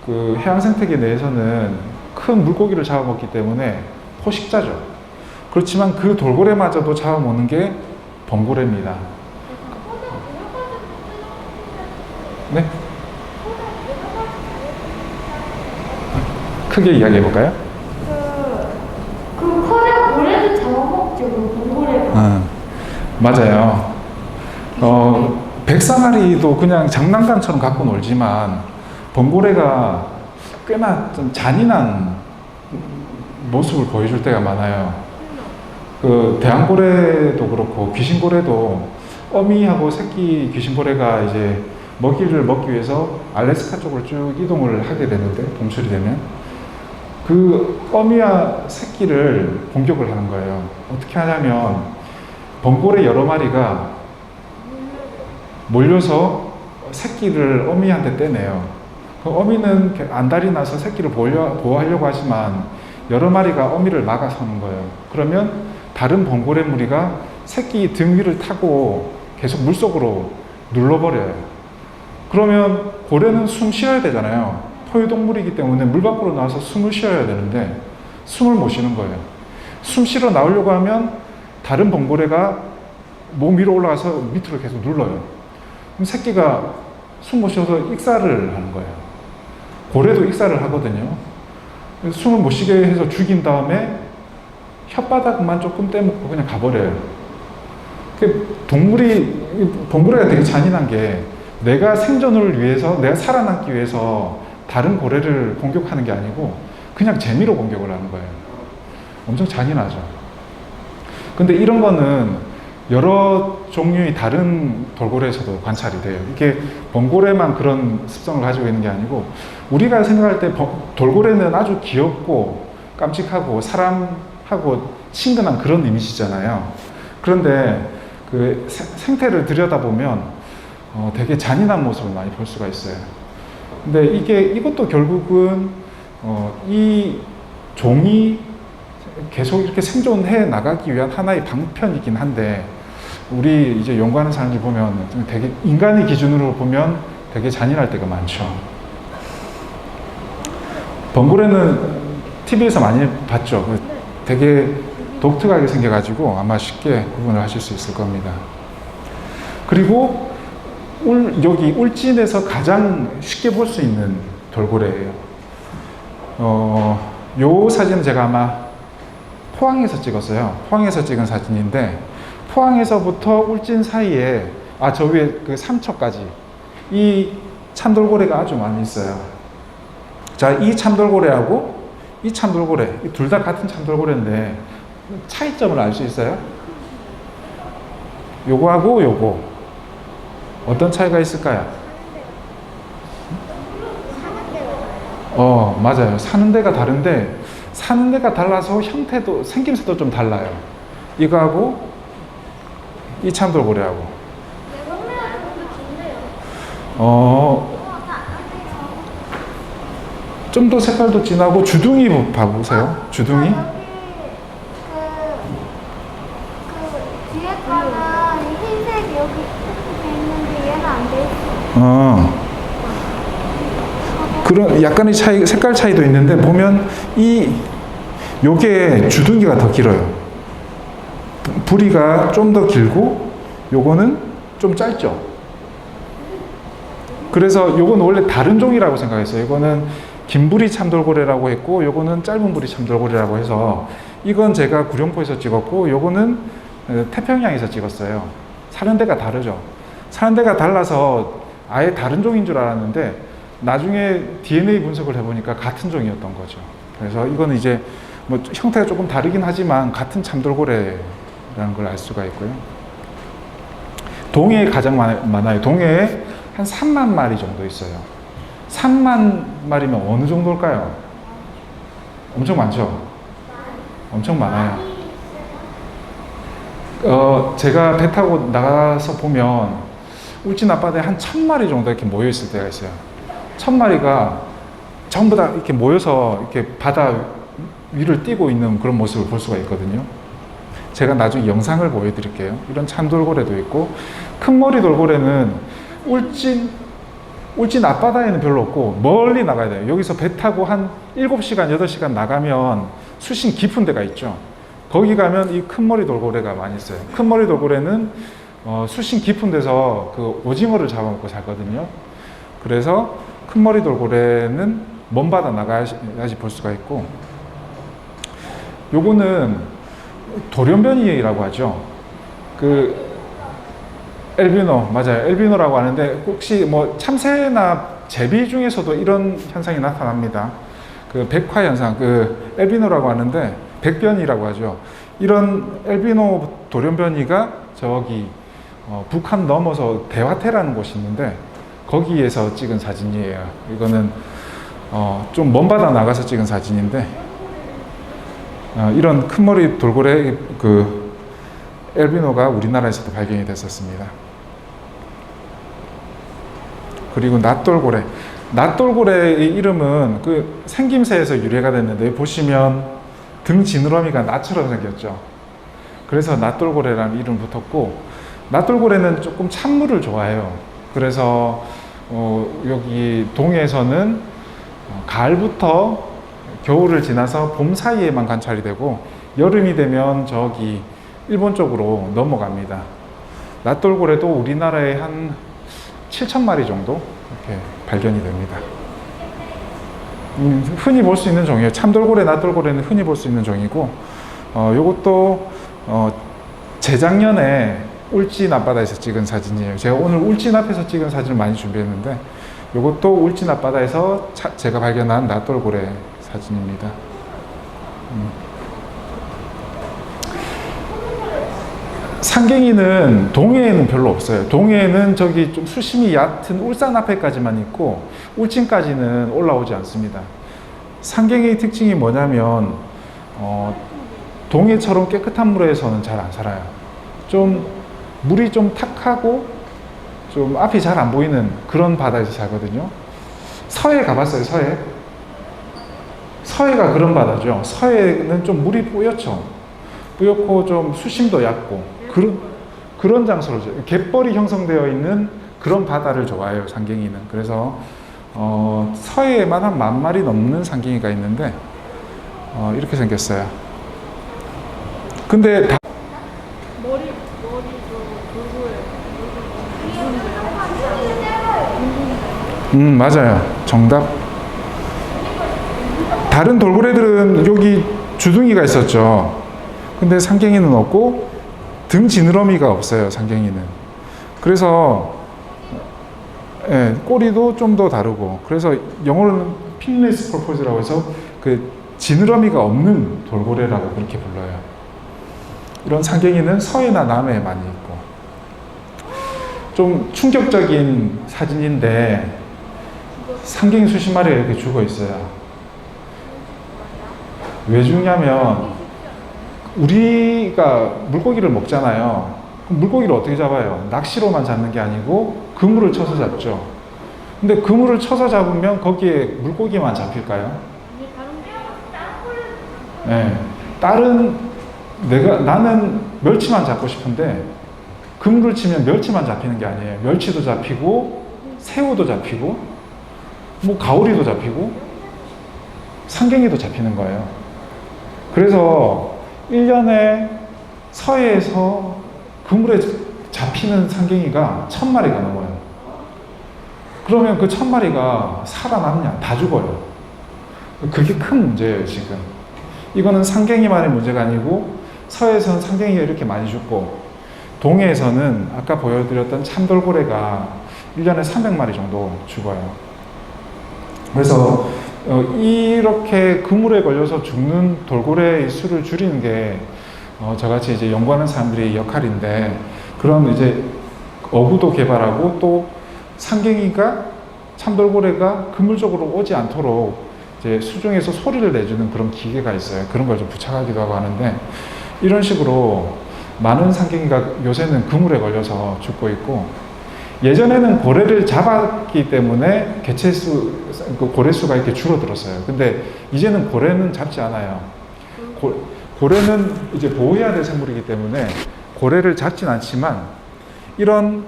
그 해양 생태계 내에서는 큰 물고기를 잡아먹기 때문에 포식자죠. 그렇지만 그 돌고래마저도 잡아먹는 게 범고래입니다. 네? 크게 이야기해 볼까요? 그 커다란 고래도 잡아먹죠, 그 범고래가. 맞아요. 백상아리도 그냥 장난감처럼 갖고 놀지만 범고래가 꽤나 좀 잔인한 모습을 보여줄 때가 많아요. 그 대왕고래도 그렇고 귀신고래도 어미하고 새끼 귀신고래가 이제 먹이를 먹기 위해서 알래스카 쪽으로 쭉 이동을 하게 되는데, 봄철이 되면 그 어미와 새끼를 공격을 하는 거예요. 어떻게 하냐면 범고래 여러 마리가 몰려서 새끼를 어미한테 떼내요. 그 어미는 안달이 나서 새끼를 보호하려고 하지만 여러 마리가 어미를 막아서는 거예요. 그러면 다른 범고래 무리가 새끼 등 위를 타고 계속 물속으로 눌러버려요. 그러면 고래는 숨 쉬어야 되잖아요. 포유동물이기 때문에 물 밖으로 나와서 숨을 쉬어야 되는데 숨을 못 쉬는 거예요. 숨 쉬러 나오려고 하면 다른 범고래가 몸 위로 올라가서 밑으로 계속 눌러요. 그럼 새끼가 숨 못 쉬어서 익사를 하는 거예요. 고래도 익사를 하거든요. 숨을 못 쉬게 해서 죽인 다음에 혓바닥만 조금 떼먹고 그냥 가버려요. 범고래가 되게 잔인한 게 내가 생존을 위해서, 내가 살아남기 위해서 다른 고래를 공격하는 게 아니고 그냥 재미로 공격을 하는 거예요. 엄청 잔인하죠. 근데 이런 거는 여러 종류의 다른 돌고래에서도 관찰이 돼요. 이게 범고래만 그런 습성을 가지고 있는 게 아니고 우리가 생각할 때 돌고래는 아주 귀엽고 깜찍하고 사람하고 친근한 그런 이미지잖아요. 그런데 그 생태를 들여다보면 되게 잔인한 모습을 많이 볼 수가 있어요. 근데 이것도 결국은 이 종이 계속 이렇게 생존해 나가기 위한 하나의 방편이긴 한데, 우리 이제 연구하는 사람들 보면 되게 인간의 기준으로 보면 되게 잔인할 때가 많죠. 범고래는 TV에서 많이 봤죠. 되게 독특하게 생겨가지고 아마 쉽게 구분을 하실 수 있을 겁니다. 그리고 여기 울진에서 가장 쉽게 볼 수 있는 돌고래예요. 요 사진은 제가 아마 포항에서 찍었어요. 포항에서 찍은 사진인데, 포항에서부터 울진 사이에, 저 위에 그 삼척까지 이 참돌고래가 아주 많이 있어요. 자, 이 참돌고래하고 이 참돌고래, 둘 다 같은 참돌고래인데 차이점을 알 수 있어요? 요거하고 요거 어떤 차이가 있을까요? 맞아요. 사는 데가 다른데, 사는 데가 달라서 형태도, 생김새도 좀 달라요. 이거하고 이 참돌고래하고. 좀 더 색깔도 진하고, 주둥이 봐보세요. 주둥이. 뒤에 거는 흰색이 여기 돼 있는데 얘는 안 돼 있어. 그런 약간의 차이, 색깔 차이도 있는데, 보면 요게 주둥이가 더 길어요. 부리가 좀 더 길고 요거는 좀 짧죠. 그래서 요건 원래 다른 종이라고 생각했어요. 이거는 긴 부리 참돌고래라고 했고, 요거는 짧은 부리 참돌고래라고 해서, 이건 제가 구룡포에서 찍었고 요거는 태평양에서 찍었어요. 사는 데가 다르죠. 사는 데가 달라서 아예 다른 종인 줄 알았는데 나중에 DNA 분석을 해보니까 같은 종이었던 거죠. 그래서 이거는 이제 뭐 형태가 조금 다르긴 하지만 같은 참돌고래라는 걸 알 수가 있고요. 동해에 가장 많아요. 동해에 한 3만 마리 정도 있어요. 3만 마리면 어느 정도일까요? 엄청 많죠? 엄청 많아요. 제가 배 타고 나가서 보면 울진 앞바다에 한 1000마리 정도 이렇게 모여 있을 때가 있어요. 1000마리가 전부 다 이렇게 모여서 이렇게 바다 위를 뛰고 있는 그런 모습을 볼 수가 있거든요. 제가 나중에 영상을 보여드릴게요. 이런 참돌고래도 있고, 큰 머리 돌고래는 울진 앞바다에는 별로 없고 멀리 나가야 돼요. 여기서 배 타고 한 7시간, 8시간 나가면 수심 깊은 데가 있죠. 거기 가면 이 큰머리 돌고래가 많이 있어요. 큰머리 돌고래는 수심 깊은 데서 그 오징어를 잡아먹고 살거든요. 그래서 큰머리 돌고래는 먼 바다 나가야지 볼 수가 있고, 요거는 돌연변이라고 하죠. 그 엘비노, 맞아요. 엘비노라고 하는데 혹시 뭐 참새나 제비 중에서도 이런 현상이 나타납니다. 그 백화 현상, 그 엘비노라고 하는데 백변이라고 하죠. 이런 엘비노 돌연변이가 저기 북한 넘어서 대화태라는 곳이 있는데 거기에서 찍은 사진이에요. 이거는 좀 먼 바다 나가서 찍은 사진인데 이런 큰머리 돌고래 그 엘비노가 우리나라에서도 발견이 됐었습니다. 그리고 낫돌고래. 낫돌고래의 이름은 그 생김새에서 유래가 됐는데 보시면 등 지느러미가 낫처럼 생겼죠. 그래서 낫돌고래라는 이름 붙었고, 낫돌고래는 조금 찬물을 좋아해요. 그래서 여기 동해에서는 가을부터 겨울을 지나서 봄 사이에만 관찰이 되고 여름이 되면 저기 일본 쪽으로 넘어갑니다. 낫돌고래도 우리나라에 한 7,000마리 정도 이렇게 발견이 됩니다. 흔히 볼 수 있는 종이에요. 참돌고래, 낫돌고래는 흔히 볼 수 있는 종이고, 요것도 재작년에 울진 앞바다에서 찍은 사진이에요. 제가 오늘 울진 앞에서 찍은 사진을 많이 준비했는데 요것도 울진 앞바다에서 제가 발견한 낫돌고래 사진입니다. 상갱이는 동해에는 별로 없어요. 동해에는 저기 좀 수심이 얕은 울산 앞에까지만 있고 울진까지는 올라오지 않습니다. 상갱이의 특징이 뭐냐면 동해처럼 깨끗한 물에서는 잘 안 살아요. 좀 물이 좀 탁하고 좀 앞이 잘 안 보이는 그런 바다에서 살거든요. 서해 가봤어요? 서해? 서해가 그런 바다죠. 서해는 좀 물이 뿌옇죠. 뿌옇고 좀 수심도 얕고 그런 장소를, 갯벌이 형성되어 있는 그런 바다를 좋아해요, 상갱이는. 그래서 서해에만 한 10,000마리 넘는 상갱이가 있는데 이렇게 생겼어요. 근데 머리도 돌고래. 맞아요. 정답. 다른 돌고래들은 여기 주둥이가 있었죠. 근데 상갱이는 없고 등 지느러미가 없어요, 상갱이는. 그래서 꼬리도 좀 더 다르고, 그래서 영어로는 pinless porpoise라고 해서 그 지느러미가 없는 돌고래라고 그렇게 불러요. 이런 상갱이는 서해나 남해에 많이 있고. 좀 충격적인 사진인데 상갱이 수십 마리가 이렇게 죽어 있어요. 왜 죽냐면 우리가 물고기를 먹잖아요. 그럼 물고기를 어떻게 잡아요? 낚시로만 잡는 게 아니고 그물을 쳐서 잡죠. 근데 그물을 쳐서 잡으면 거기에 물고기만 잡힐까요? 네. 나는 멸치만 잡고 싶은데 그물을 치면 멸치만 잡히는 게 아니에요. 멸치도 잡히고 새우도 잡히고 뭐 가오리도 잡히고 상갱이도 잡히는 거예요. 그래서 1년에 서해에서 그물에 잡히는 상갱이가 1,000마리가 넘어요. 그러면 그 1,000마리가 살아남냐? 다 죽어요. 그게 큰 문제예요, 지금. 이거는 상갱이만의 문제가 아니고 서해에서는 상갱이가 이렇게 많이 죽고 동해에서는 아까 보여드렸던 참돌고래가 1년에 300마리 정도 죽어요. 그래서 이렇게 그물에 걸려서 죽는 돌고래의 수를 줄이는 게 저같이 이제 연구하는 사람들의 역할인데, 그런 이제 어구도 개발하고 또 상갱이가 참돌고래가 그물 쪽으로 오지 않도록 이제 수중에서 소리를 내주는 그런 기계가 있어요. 그런 걸 좀 부착하기도 하고 하는데, 이런 식으로 많은 상갱이가 요새는 그물에 걸려서 죽고 있고, 예전에는 고래를 잡았기 때문에 고래수가 이렇게 줄어들었어요. 근데 이제는 고래는 잡지 않아요. 고래는 이제 보호해야 될 생물이기 때문에 고래를 잡진 않지만 이런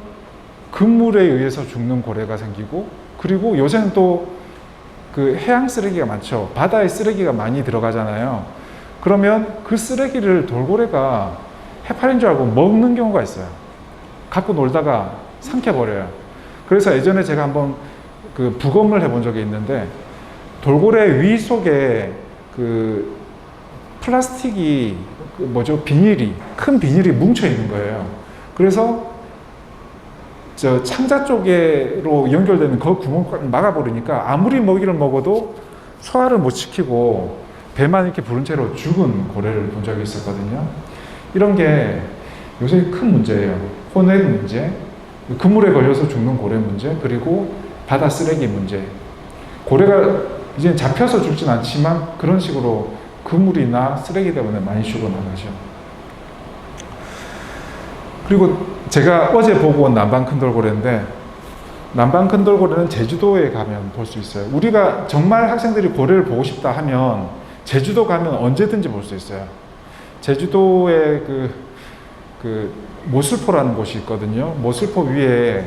그물에 의해서 죽는 고래가 생기고, 그리고 요새는 또 그 해양 쓰레기가 많죠. 바다에 쓰레기가 많이 들어가잖아요. 그러면 그 쓰레기를 돌고래가 해파리인 줄 알고 먹는 경우가 있어요. 갖고 놀다가 삼켜버려요. 그래서 예전에 제가 한번 그 부검을 해본 적이 있는데, 돌고래 위 속에 그 플라스틱이 비닐이, 큰 비닐이 뭉쳐 있는 거예요. 그래서 저 창자 쪽으로 연결되는 그 구멍을 막아버리니까 아무리 먹이를 먹어도 소화를 못 시키고 배만 이렇게 부른 채로 죽은 고래를 본 적이 있었거든요. 이런 게 요새 큰 문제예요. 혼액 문제, 그물에 걸려서 죽는 고래 문제, 그리고 바다 쓰레기 문제. 고래가 이제 잡혀서 죽진 않지만 그런 식으로 그물이나 쓰레기 때문에 많이 죽어나가죠. 그리고 제가 어제 보고 온 남방 큰돌고래인데, 남방 큰돌고래는 제주도에 가면 볼 수 있어요. 우리가 정말 학생들이 고래를 보고 싶다 하면 제주도 가면 언제든지 볼 수 있어요. 제주도에 그 모슬포라는 곳이 있거든요. 모슬포 위에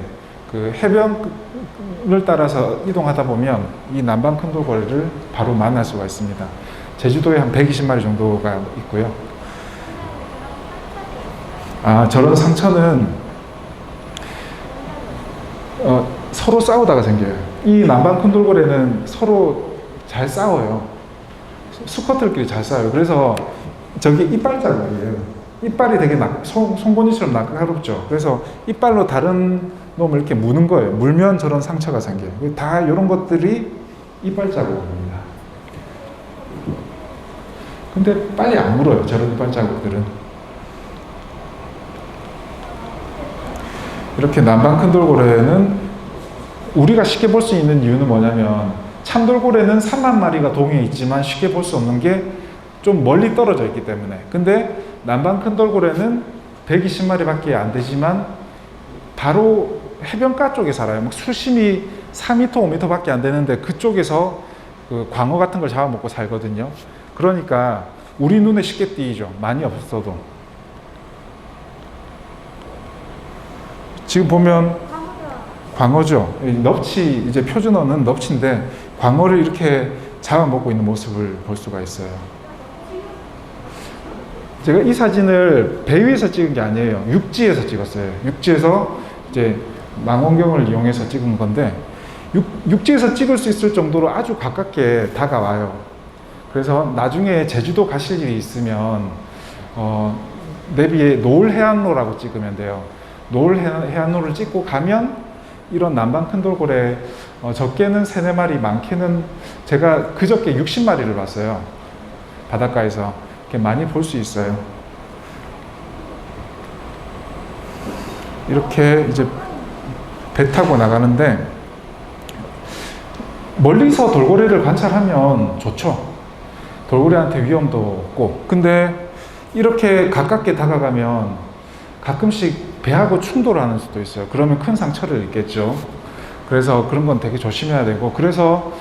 그 해변을 따라서 이동하다 보면 이 남방 큰돌고래를 바로 만날 수가 있습니다. 제주도에 한 120마리 정도가 있고요. 저런 상처는 서로 싸우다가 생겨요. 이 남방 큰돌고래는 서로 잘 싸워요. 수컷들끼리 잘 싸워요. 그래서 저게 이빨 자국이에요. 이빨이 되게 송곳니처럼 날카롭죠. 그래서 이빨로 다른 놈을 이렇게 무는 거예요. 물면 저런 상처가 생겨요. 다 이런 것들이 이빨 자국입니다. 근데 빨리 안 물어요. 저런 이빨 자국들은. 이렇게 남방 큰돌고래는 우리가 쉽게 볼 수 있는 이유는 뭐냐면, 참돌고래는 3만 마리가 동해에 있지만 쉽게 볼 수 없는 게 좀 멀리 떨어져 있기 때문에. 근데 남방 큰돌고래는 120마리밖에 안 되지만 바로 해변가 쪽에 살아요. 막 수심이 4m, 5m밖에 안 되는데 그쪽에서 그 광어 같은 걸 잡아먹고 살거든요. 그러니까 우리 눈에 쉽게 띄죠. 많이 없어도. 지금 보면 광어죠. 넙치, 이제 표준어는 넙치인데 광어를 이렇게 잡아먹고 있는 모습을 볼 수가 있어요. 제가 이 사진을 배 위에서 찍은 게 아니에요. 육지에서 찍었어요. 육지에서 이제 망원경을 이용해서 찍은 건데, 육지에서 찍을 수 있을 정도로 아주 가깝게 다가와요. 그래서 나중에 제주도 가실 일이 있으면 내비에 노을해안로라고 찍으면 돼요. 노을해안로를 찍고 가면 이런 남방 큰돌고래 적게는 3-4마리, 많게는 제가 그저께 60마리를 봤어요. 바닷가에서. 이렇게 많이 볼 수 있어요. 이렇게 이제 배 타고 나가는데, 멀리서 돌고래를 관찰하면 좋죠. 돌고래한테 위험도 없고. 근데 이렇게 가깝게 다가가면 가끔씩 배하고 충돌하는 수도 있어요. 그러면 큰 상처를 입겠죠. 그래서 그런 건 되게 조심해야 되고, 그래서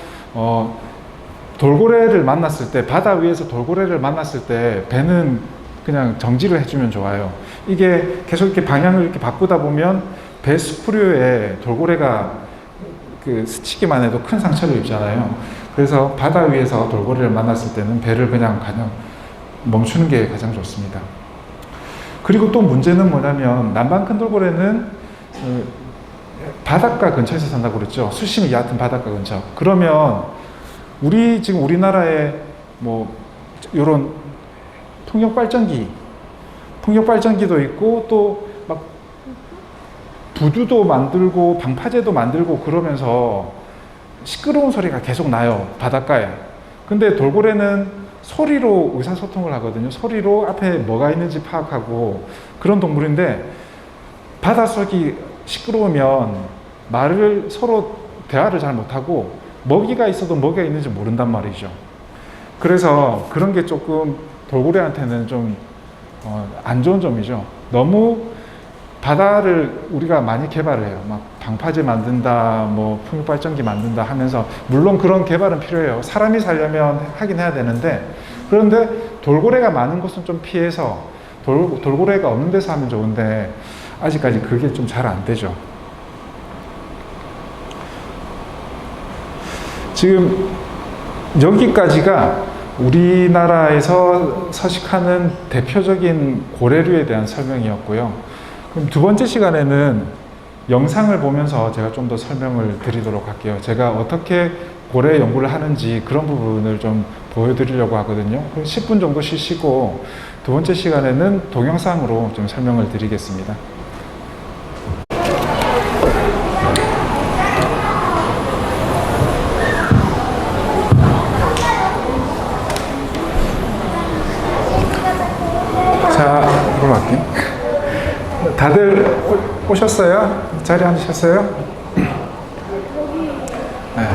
돌고래를 만났을 때, 바다 위에서 돌고래를 만났을 때 배는 그냥 정지를 해주면 좋아요. 이게 계속 이렇게 방향을 이렇게 바꾸다 보면 배 스크류에 돌고래가 스치기만 해도 큰 상처를 입잖아요. 그래서 바다 위에서 돌고래를 만났을 때는 배를 그냥 멈추는 게 가장 좋습니다. 그리고 또 문제는 뭐냐면, 남방 큰돌고래는 바닷가 근처에서 산다고 그랬죠. 수심이 얕은 바닷가 근처. 그러면 지금 우리나라에 요런 풍력발전기도 있고, 또 막 부두도 만들고 방파제도 만들고 그러면서 시끄러운 소리가 계속 나요, 바닷가에. 근데 돌고래는 소리로 의사소통을 하거든요. 소리로 앞에 뭐가 있는지 파악하고 그런 동물인데, 바닷속이 시끄러우면 서로 대화를 잘 못하고 먹이가 있어도 먹이가 있는지 모른단 말이죠. 그래서 그런 게 조금 돌고래한테는 좀 안 좋은 점이죠. 너무 바다를 우리가 많이 개발을 해요. 막 방파제 만든다, 풍력발전기 만든다 하면서, 물론 그런 개발은 필요해요. 사람이 살려면 하긴 해야 되는데, 그런데 돌고래가 많은 곳은 좀 피해서 돌고래가 없는 데서 하면 좋은데, 아직까지 그게 좀 잘 안 되죠. 지금 여기까지가 우리나라에서 서식하는 대표적인 고래류에 대한 설명이었고요. 그럼 두 번째 시간에는 영상을 보면서 제가 좀 더 설명을 드리도록 할게요. 제가 어떻게 고래 연구를 하는지 그런 부분을 좀 보여드리려고 하거든요. 10분 정도 쉬시고 두 번째 시간에는 동영상으로 좀 설명을 드리겠습니다. 자, 이걸로 할게요. 다들 오셨어요? 자리 앉으셨어요? 네.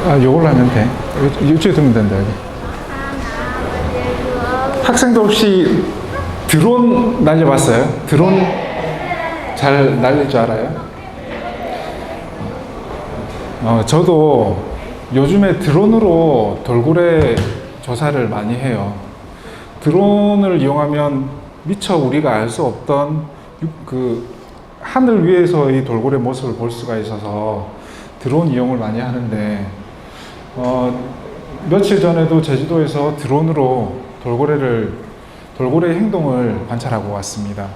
아, 요걸로 하면 돼. 이쪽에 두면 된다, 여기. 학생들 혹시 드론 날려봤어요? 드론 잘 날릴 줄 알아요? 저도 요즘에 드론으로 돌고래 조사를 많이 해요. 드론을 이용하면 미처 우리가 알 수 없던 그 하늘 위에서의 돌고래 모습을 볼 수가 있어서 드론 이용을 많이 하는데 며칠 전에도 제주도에서 드론으로 돌고래의 행동을 관찰하고 왔습니다.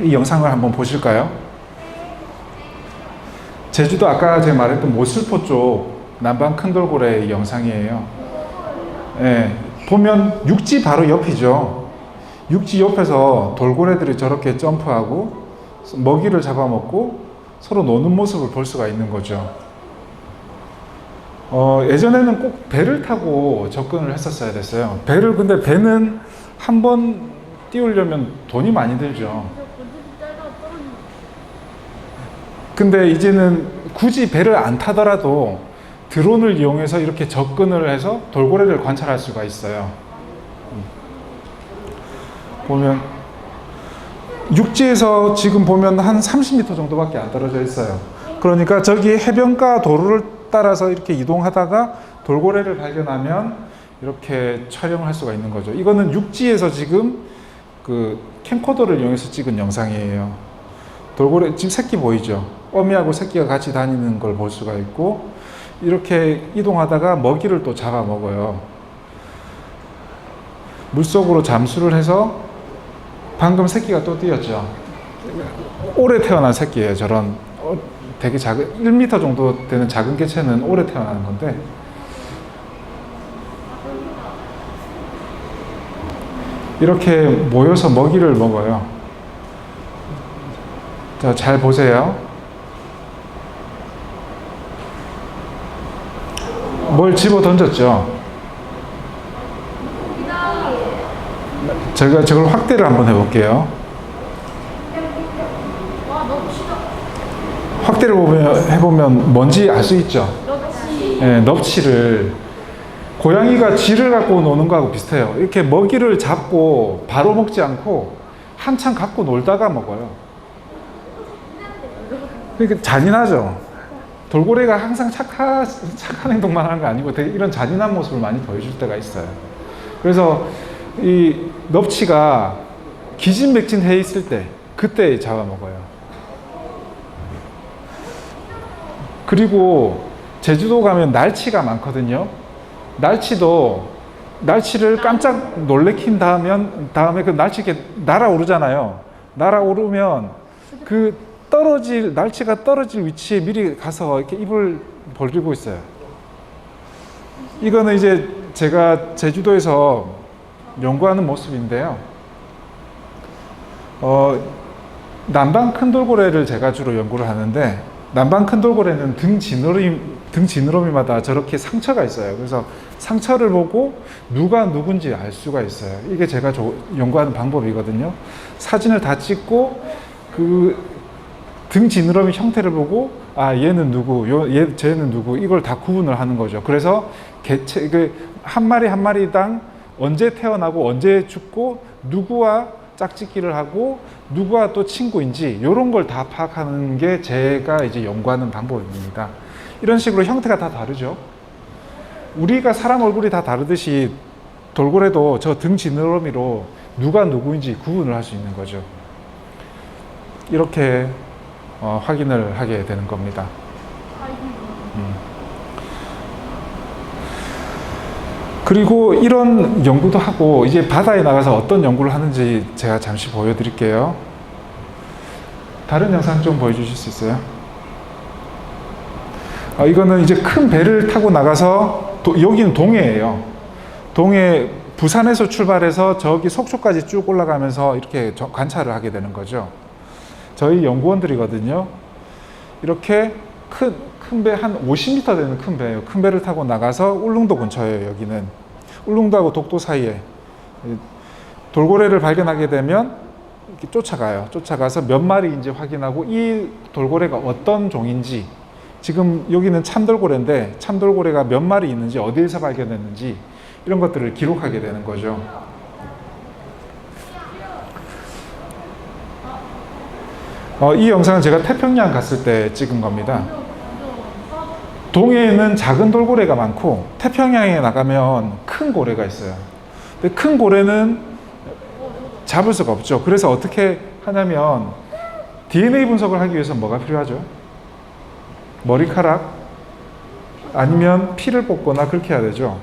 이 영상을 한번 보실까요? 제주도 아까 제가 말했던 모슬포 쪽 남방 큰돌고래 영상이에요. 네, 보면 육지 바로 옆이죠. 육지 옆에서 돌고래들이 저렇게 점프하고 먹이를 잡아먹고 서로 노는 모습을 볼 수가 있는 거죠. 예전에는 꼭 배를 타고 접근을 했었어야 됐어요. 근데 배는 한 번 띄우려면 돈이 많이 들죠. 근데 이제는 굳이 배를 안 타더라도 드론을 이용해서 이렇게 접근을 해서 돌고래를 관찰할 수가 있어요. 보면 육지에서 지금 보면 한 30m 정도밖에 안 떨어져 있어요. 그러니까 저기 해변가 도로를 따라서 이렇게 이동하다가 돌고래를 발견하면 이렇게 촬영을 할 수가 있는 거죠. 이거는 육지에서 지금 그 캠코더를 이용해서 찍은 영상이에요. 돌고래 지금 새끼 보이죠? 어미하고 새끼가 같이 다니는 걸 볼 수가 있고 이렇게 이동하다가 먹이를 또 잡아 먹어요. 물속으로 잠수를 해서 방금 새끼가 또 뛰었죠. 오래 태어난 새끼예요. 저런 되게 작은 1m 정도 되는 작은 개체는 오래 태어나는 건데 이렇게 모여서 먹이를 먹어요. 자, 잘 보세요. 뭘 집어 던졌죠? 제가 저걸 확대를 한번 해볼게요. 확대를 해보면 뭔지 알 수 있죠? 네, 넙치를 고양이가 쥐를 갖고 노는 거하고 비슷해요. 이렇게 먹이를 잡고 바로 먹지 않고 한참 갖고 놀다가 먹어요. 그러니까 잔인하죠. 돌고래가 항상 착한 행동만 하는 거 아니고 되게 이런 잔인한 모습을 많이 보여줄 때가 있어요. 그래서 이 넙치가 기진맥진해 있을 때 그때 잡아먹어요. 그리고 제주도 가면 날치가 많거든요. 날치를 깜짝 놀래킨 다음에 그 날치 이렇게 날아오르잖아요. 날아오르면 날치가 떨어질 위치에 미리 가서 이렇게 입을 벌리고 있어요. 이거는 이제 제가 제주도에서 연구하는 모습인데요. 남방 큰돌고래를 제가 주로 연구를 하는데 남방 큰돌고래는 등 지느러미마다 저렇게 상처가 있어요. 그래서 상처를 보고 누가 누군지 알 수가 있어요. 이게 제가 연구하는 방법이거든요. 사진을 다 찍고 그 등 지느러미 형태를 보고 얘는 누구, 쟤는 누구 이걸 다 구분을 하는 거죠. 그래서 한 마리 한 마리당 언제 태어나고 언제 죽고 누구와 짝짓기를 하고 누구와 또 친구인지 이런 걸 다 파악하는 게 제가 이제 연구하는 방법입니다. 이런 식으로 형태가 다 다르죠. 우리가 사람 얼굴이 다 다르듯이 돌고래도 저 등 지느러미로 누가 누구인지 구분을 할 수 있는 거죠. 이렇게 확인을 하게 되는 겁니다. 그리고 이런 연구도 하고 이제 바다에 나가서 어떤 연구를 하는지 제가 잠시 보여드릴게요. 다른 영상 좀 보여주실 수 있어요? 이거는 이제 큰 배를 타고 나가서 여기는 동해예요. 동해 부산에서 출발해서 저기 속초까지 쭉 올라가면서 이렇게 관찰을 하게 되는 거죠. 저희 연구원들이거든요. 이렇게 큰 배, 한 50m 되는 큰 배예요. 큰 배를 타고 나가서 울릉도 근처예요. 여기는 울릉도하고 독도 사이에 돌고래를 발견하게 되면 이렇게 쫓아가요. 쫓아가서 몇 마리인지 확인하고 이 돌고래가 어떤 종인지, 지금 여기는 참돌고래인데 참돌고래가 몇 마리 있는지, 어디에서 발견했는지 이런 것들을 기록하게 되는 거죠. 이 영상은 제가 태평양 갔을 때 찍은 겁니다. 동해에는 작은 돌고래가 많고 태평양에 나가면 큰 고래가 있어요. 근데 큰 고래는 잡을 수가 없죠. 그래서 어떻게 하냐면 DNA 분석을 하기 위해서 뭐가 필요하죠? 머리카락 아니면 피를 뽑거나 그렇게 해야 되죠.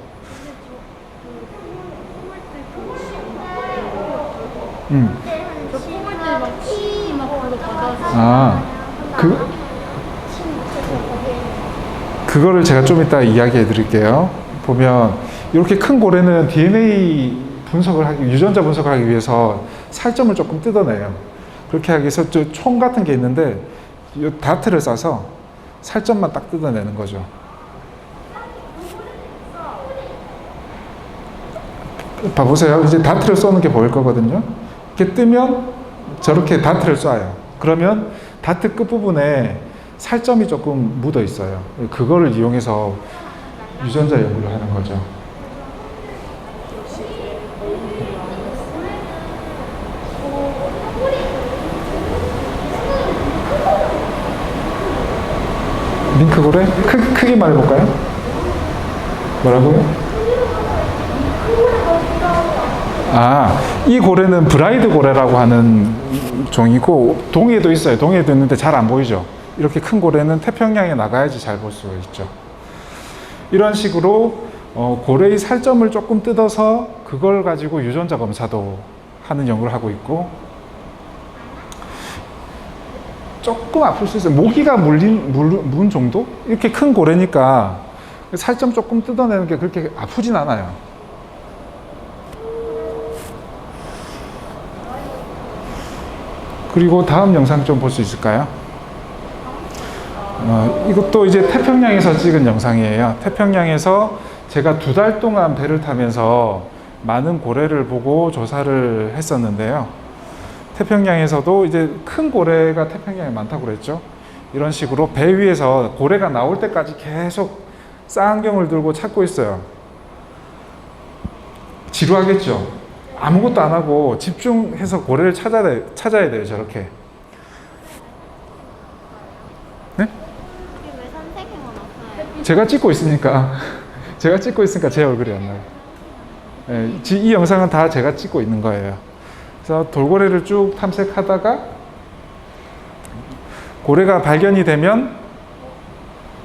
저 뽑을 때막 피막 그거 받아서. 그거를 제가 좀 이따 이야기해 드릴게요. 보면 이렇게 큰 고래는 DNA 분석을 유전자 분석을 하기 위해서 살점을 조금 뜯어내요. 그렇게 하기 위해서 저 총 같은 게 있는데 이 다트를 쏴서 살점만 딱 뜯어내는 거죠. 봐보세요. 이제 다트를 쏘는 게 보일 거거든요. 이렇게 뜨면 저렇게 다트를 쏴요. 그러면 다트 끝부분에 살점이 조금 묻어 있어요. 그거를 이용해서 유전자 연구를 하는 거죠. 밍크고래? 크게 말해볼까요? 뭐라고요? 이 고래는 브라이드 고래라고 하는 종이고 동해도 있어요. 동해도 있는데 잘 안 보이죠. 이렇게 큰 고래는 태평양에 나가야지 잘 볼 수가 있죠. 이런 식으로 고래의 살점을 조금 뜯어서 그걸 가지고 유전자 검사도 하는 연구를 하고 있고, 조금 아플 수 있어요. 모기가 문 정도? 이렇게 큰 고래니까 살점 조금 뜯어내는 게 그렇게 아프진 않아요. 그리고 다음 영상 좀 볼 수 있을까요? 이것도 이제 태평양에서 찍은 영상이에요. 태평양에서 제가 2달 동안 배를 타면서 많은 고래를 보고 조사를 했었는데요. 태평양에서도 이제 큰 고래가 태평양에 많다고 그랬죠. 이런 식으로 배 위에서 고래가 나올 때까지 계속 쌍안경을 들고 찾고 있어요. 지루하겠죠. 아무것도 안 하고 집중해서 고래를 찾아야 돼요. 저렇게. 네? 왜 선생님은 없어요? 제가 찍고 있으니까 제 얼굴이 안 나요. 네, 이 영상은 다 제가 찍고 있는 거예요. 그래서 돌고래를 쭉 탐색하다가 고래가 발견이 되면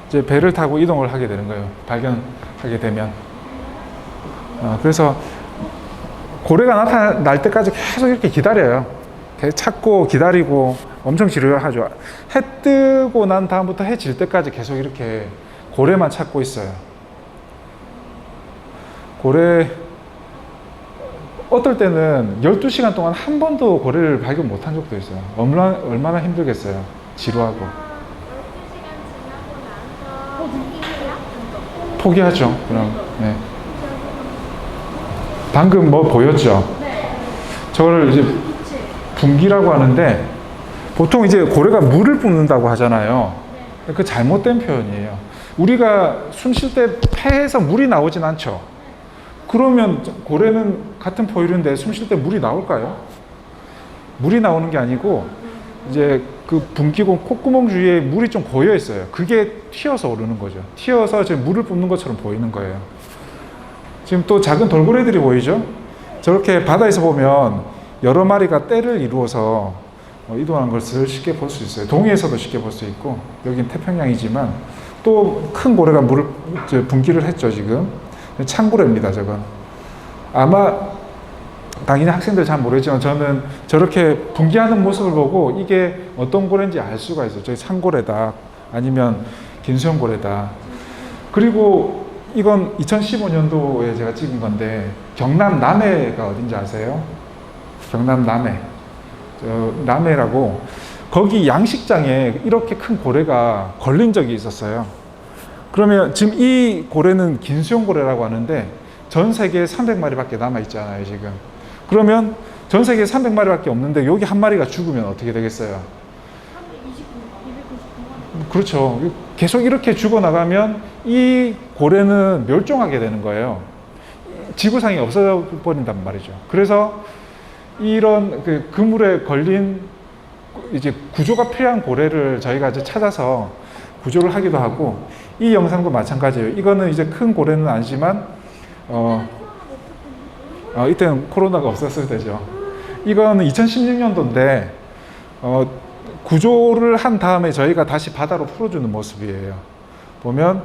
이제 배를 타고 이동을 하게 되는 거예요. 발견하게 되면. 그래서 고래가 나타날 때까지 계속 이렇게 기다려요. 계속 찾고 기다리고 엄청 지루하죠. 해 뜨고 난 다음부터 해 질 때까지 계속 이렇게 고래만 찾고 있어요. 고래 어떨 때는 12시간 동안 한 번도 고래를 발견 못한 적도 있어요. 얼마나 힘들겠어요. 지루하고. 12시간 지나고 나서 포기하죠. 그럼. 네. 방금 뭐 보였죠? 저를 이제 분기라고 하는데 보통 이제 고래가 물을 뿜는다고 하잖아요. 그 잘못된 표현이에요. 우리가 숨 쉴 때 폐에서 물이 나오진 않죠. 그러면 고래는 같은 포유류인데 숨 쉴 때 물이 나올까요? 물이 나오는 게 아니고 이제 그 분기고 콧구멍 주위에 물이 좀 고여 있어요. 그게 튀어서 오르는 거죠. 튀어서 지금 물을 뿜는 것처럼 보이는 거예요. 지금 또 작은 돌고래들이 보이죠? 저렇게 바다에서 보면 여러 마리가 떼를 이루어서 이동하는 것을 쉽게 볼 수 있어요. 동해에서도 쉽게 볼 수 있고, 여긴 태평양이지만 또 큰 고래가 물을 분기를 했죠 지금. 창고래입니다 저건. 아마 당연히 학생들 잘 모르겠지만 저는 저렇게 분기하는 모습을 보고 이게 어떤 고래인지 알 수가 있어요. 저기 창고래다 아니면 긴수염고래다. 그리고 이건 2015년도에 제가 찍은 건데 경남 남해가 어딘지 아세요? 경남 남해. 남해라고 거기 양식장에 이렇게 큰 고래가 걸린 적이 있었어요. 그러면 지금 이 고래는 긴수염고래라고 하는데 전 세계에 300마리밖에 남아 있잖아요 지금. 그러면 전 세계에 300마리밖에 없는데 여기 한 마리가 죽으면 어떻게 되겠어요? 299만. 그렇죠. 계속 이렇게 죽어나가면 이 고래는 멸종하게 되는 거예요. 지구상에 없어져 버린단 말이죠. 그래서 이런 그 그물에 걸린 이제 구조가 필요한 고래를 저희가 이제 찾아서 구조를 하기도 하고, 이 영상도 마찬가지예요. 이거는 이제 큰 고래는 아니지만 이때는 코로나가 없었을 때죠. 이거는 2016년도인데 구조를 한 다음에 저희가 다시 바다로 풀어주는 모습이에요. 보면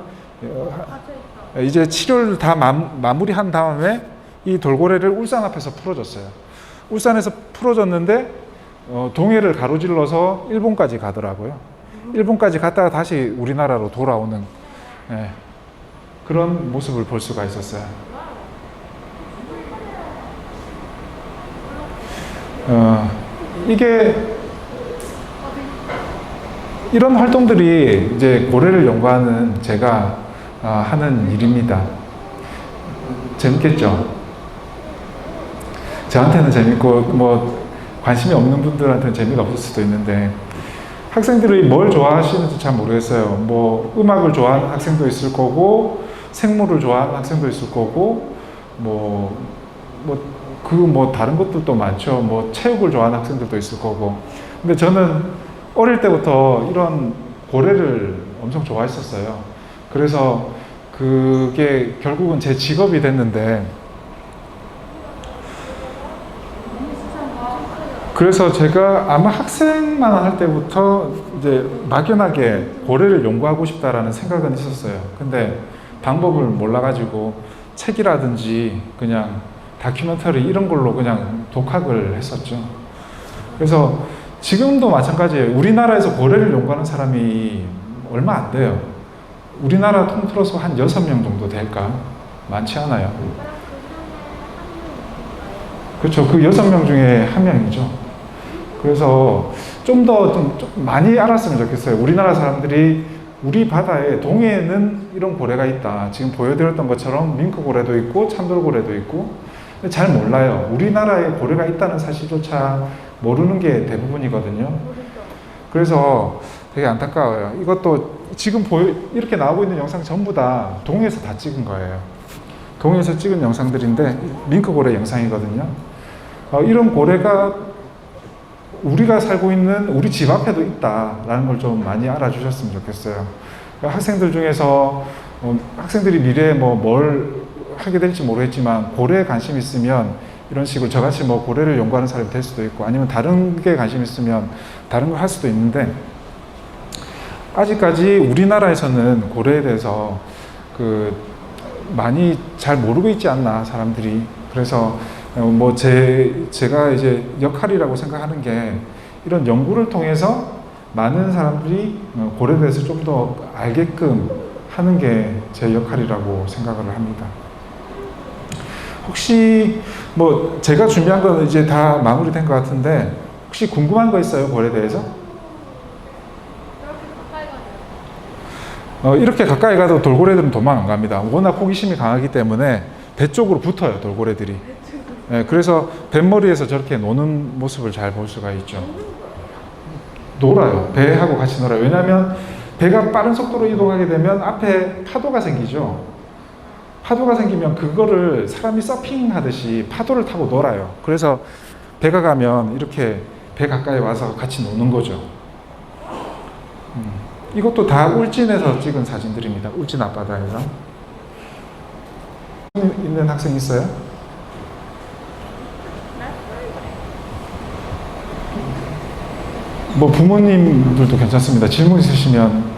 이제 치료를 다 마무리한 다음에 이 돌고래를 울산 앞에서 풀어줬어요. 울산에서 풀어줬는데 동해를 가로질러서 일본까지 가더라고요. 일본까지 갔다가 다시 우리나라로 돌아오는 그런 모습을 볼 수가 있었어요. 이게 이런 활동들이 이제 고래를 연구하는 제가 하는 일입니다. 재밌겠죠? 저한테는 재밌고 뭐 관심이 없는 분들한테는 재미가 없을 수도 있는데, 학생들이 뭘 좋아하시는지 잘 모르겠어요. 뭐 음악을 좋아하는 학생도 있을 거고, 생물을 좋아하는 학생도 있을 거고, 뭐 다른 것도 많죠. 뭐 체육을 좋아하는 학생들도 있을 거고. 근데 저는 어릴 때부터 이런 고래를 엄청 좋아했었어요. 그래서 그게 결국은 제 직업이 됐는데, 그래서 제가 아마 학생만 할 때부터 이제 막연하게 고래를 연구하고 싶다라는 생각은 있었어요. 근데 방법을 몰라가지고 책이라든지 그냥 다큐멘터리 이런 걸로 그냥 독학을 했었죠. 그래서 지금도 마찬가지예요. 우리나라에서 고래를 연구하는 사람이 얼마 안 돼요. 우리나라 통틀어서 한 6명 정도 될까? 많지 않아요. 그렇죠. 그 6명 중에 한 명이죠. 그래서 좀 많이 알았으면 좋겠어요. 우리나라 사람들이 우리 바다에 동해에는 이런 고래가 있다. 지금 보여드렸던 것처럼 밍크고래도 있고 참돌고래도 있고, 근데 잘 몰라요. 우리나라에 고래가 있다는 사실조차 모르는 게 대부분이거든요. 그래서 되게 안타까워요. 이것도 지금 이렇게 나오고 있는 영상 전부 다 동해에서 다 찍은 거예요. 동해에서 찍은 영상들인데 밍크고래 영상이거든요. 이런 고래가 우리가 살고 있는 우리 집 앞에도 있다라는 걸 좀 많이 알아주셨으면 좋겠어요. 학생들 중에서 학생들이 미래에 뭘 하게 될지 모르겠지만 고래에 관심 있으면 이런 식으로 저같이 고래를 연구하는 사람이 될 수도 있고, 아니면 다른 게 관심 있으면 다른 걸 할 수도 있는데, 아직까지 우리나라에서는 고래에 대해서 많이 잘 모르고 있지 않나 사람들이. 그래서 제가 이제 역할이라고 생각하는 게, 이런 연구를 통해서 많은 사람들이 고래에 대해서 좀 더 알게끔 하는 게 제 역할이라고 생각을 합니다. 혹시 제가 준비한 건 이제 다 마무리된 것 같은데, 혹시 궁금한 거 있어요, 고래에 대해서? 이렇게 가까이 가도 돌고래들은 도망 안 갑니다. 워낙 호기심이 강하기 때문에 배 쪽으로 붙어요, 돌고래들이. 그래서 뱃머리에서 저렇게 노는 모습을 잘 볼 수가 있죠. 놀아요. 배하고 같이 놀아요. 왜냐하면 배가 빠른 속도로 이동하게 되면 앞에 파도가 생기죠. 파도가 생기면 그거를 사람이 서핑하듯이 파도를 타고 놀아요. 그래서 배가 가면 이렇게 배 가까이 와서 같이 노는 거죠. 이것도 다 울진에서 찍은 사진들입니다. 울진 앞바다에서. 있는 학생 있어요? 부모님들도 괜찮습니다. 질문 있으시면.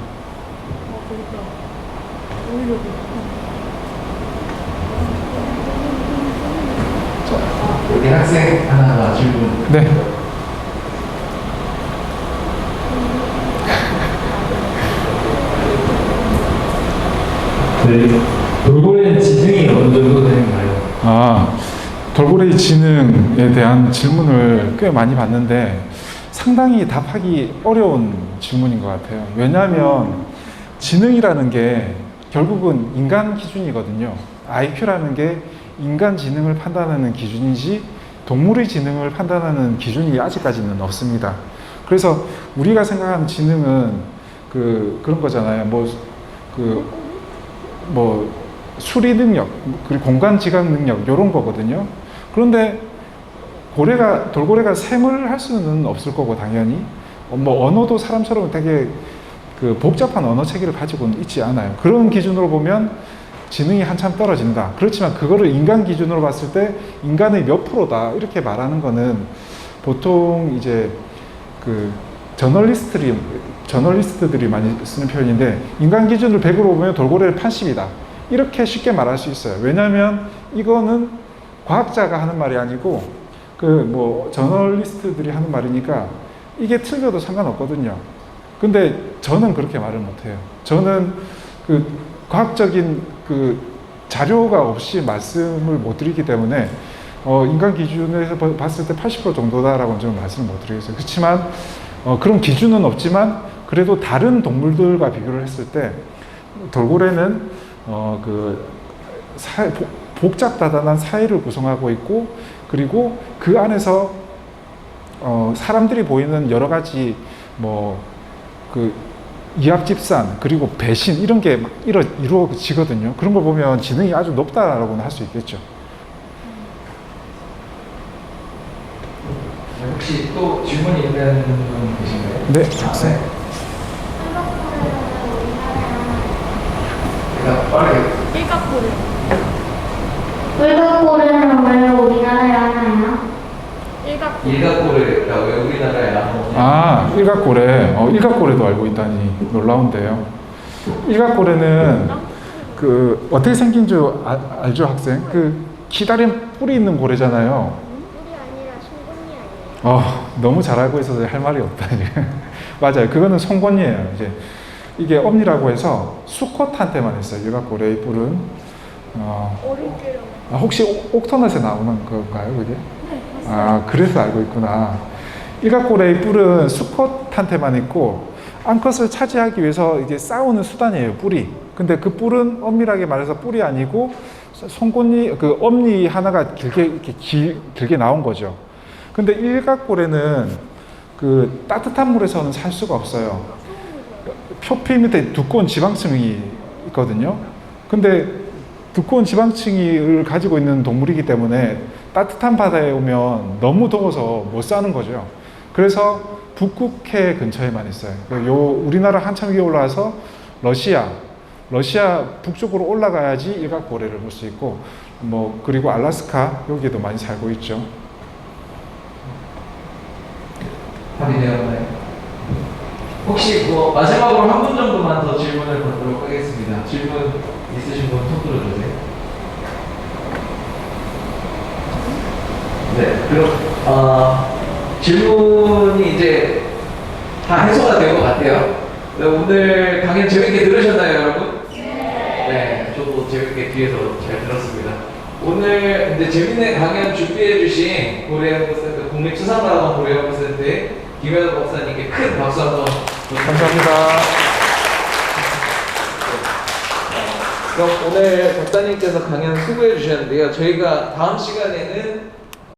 네. 돌고래는 지능이 어느 정도 되는가요? 아, 돌고래 지능에 대한 질문을 꽤 많이 받는데 상당히 답하기 어려운 질문인 것 같아요. 왜냐하면 지능이라는 게 결국은 인간 기준이거든요. IQ라는 게 인간 지능을 판단하는 기준이지 동물의 지능을 판단하는 기준이 아직까지는 없습니다. 그래서 우리가 생각하는 지능은 그런 거잖아요. 수리 능력, 그리고 공간 지각 능력, 이런 거거든요. 그런데 돌고래가 셈을 할 수는 없을 거고, 당연히. 언어도 사람처럼 되게 복잡한 언어 체계를 가지고는 있지 않아요. 그런 기준으로 보면 지능이 한참 떨어진다. 그렇지만 그거를 인간 기준으로 봤을 때 인간의 몇 프로다. 이렇게 말하는 거는 보통 이제 저널리스트들이 많이 쓰는 표현인데, 인간 기준을 100으로 보면 돌고래를 80이다. 이렇게 쉽게 말할 수 있어요. 왜냐하면 이거는 과학자가 하는 말이 아니고 저널리스트들이 하는 말이니까 이게 틀려도 상관없거든요. 근데 저는 그렇게 말을 못해요. 저는 과학적인 자료가 없이 말씀을 못 드리기 때문에 인간 기준에서 봤을 때 80% 정도다라고는 좀 말씀을 못 드리겠어요. 그렇지만 그런 기준은 없지만 그래도 다른 동물들과 비교를 했을 때 돌고래는 복잡다단한 사회를 구성하고 있고, 그리고 그 안에서 사람들이 보이는 여러 가지 이합집산, 그리고 배신, 이런 게 막 이루어지거든요. 그런 걸 보면 지능이 아주 높다라고는 할 수 있겠죠. 혹시 또 질문이 있는 분 계신가요? 네, 학생. 빠르게. 일각고래. 물고래는 왜 우리나라에 하나요? 일각고래. 일각고래가 왜 우리나라에 나오냐? 아, 일각고래. 일각고래도 알고 있다니 놀라운데요. 일각고래는 어떻게 생긴 줄 알죠, 학생? 기다린 뿔이 있는 고래잖아요. 뿔이 아니라 송곳니 아니에요? 너무 잘 알고 있어서 할 말이 없다. 맞아요. 그거는 송곳니예요. 이게 엄니라고 해서 수컷한테만 있어요. 일각고래의 뿔은. 어릴 때요. 혹시 옥터넷에 나오는 건가요, 그게? 그래서 알고 있구나. 일각고래의 뿔은 수컷한테만 있고, 암컷을 차지하기 위해서 이게 싸우는 수단이에요, 뿔이. 근데 그 뿔은 엄밀하게 말해서 뿔이 아니고, 송곳니, 엄니 하나가 길게 나온 거죠. 근데 일각고래는 따뜻한 물에서는 살 수가 없어요. 표피 밑에 두꺼운 지방층이 있거든요. 근데 두꺼운 지방층을 가지고 있는 동물이기 때문에 따뜻한 바다에 오면 너무 더워서 못 사는 거죠. 그래서 북극해 근처에만 있어요. 우리나라 한참 위에 올라와서 러시아 북쪽으로 올라가야지 일각고래를 볼 수 있고, 그리고 알래스카 여기에도 많이 살고 있죠. 답이 되었나요? 혹시 마지막으로 한 분 정도만 더 질문을 받도록 하겠습니다. 질문 있으신 분 손 들어주세요. 네, 그럼 질문이 이제 다 해소가 된 것 같아요. 네, 오늘 강연 재밌게 들으셨나요, 여러분? 네, 저도 재밌게 뒤에서 잘 들었습니다. 오늘 이제 재밌는 강연 준비해주신 고래연구센터 국립수산과학원 고래연구센터의 김현우 박사님께 큰 박수 한번 감사합니다. 그럼 오늘 박사님께서 강연 수고해 주셨는데요. 저희가 다음 시간에는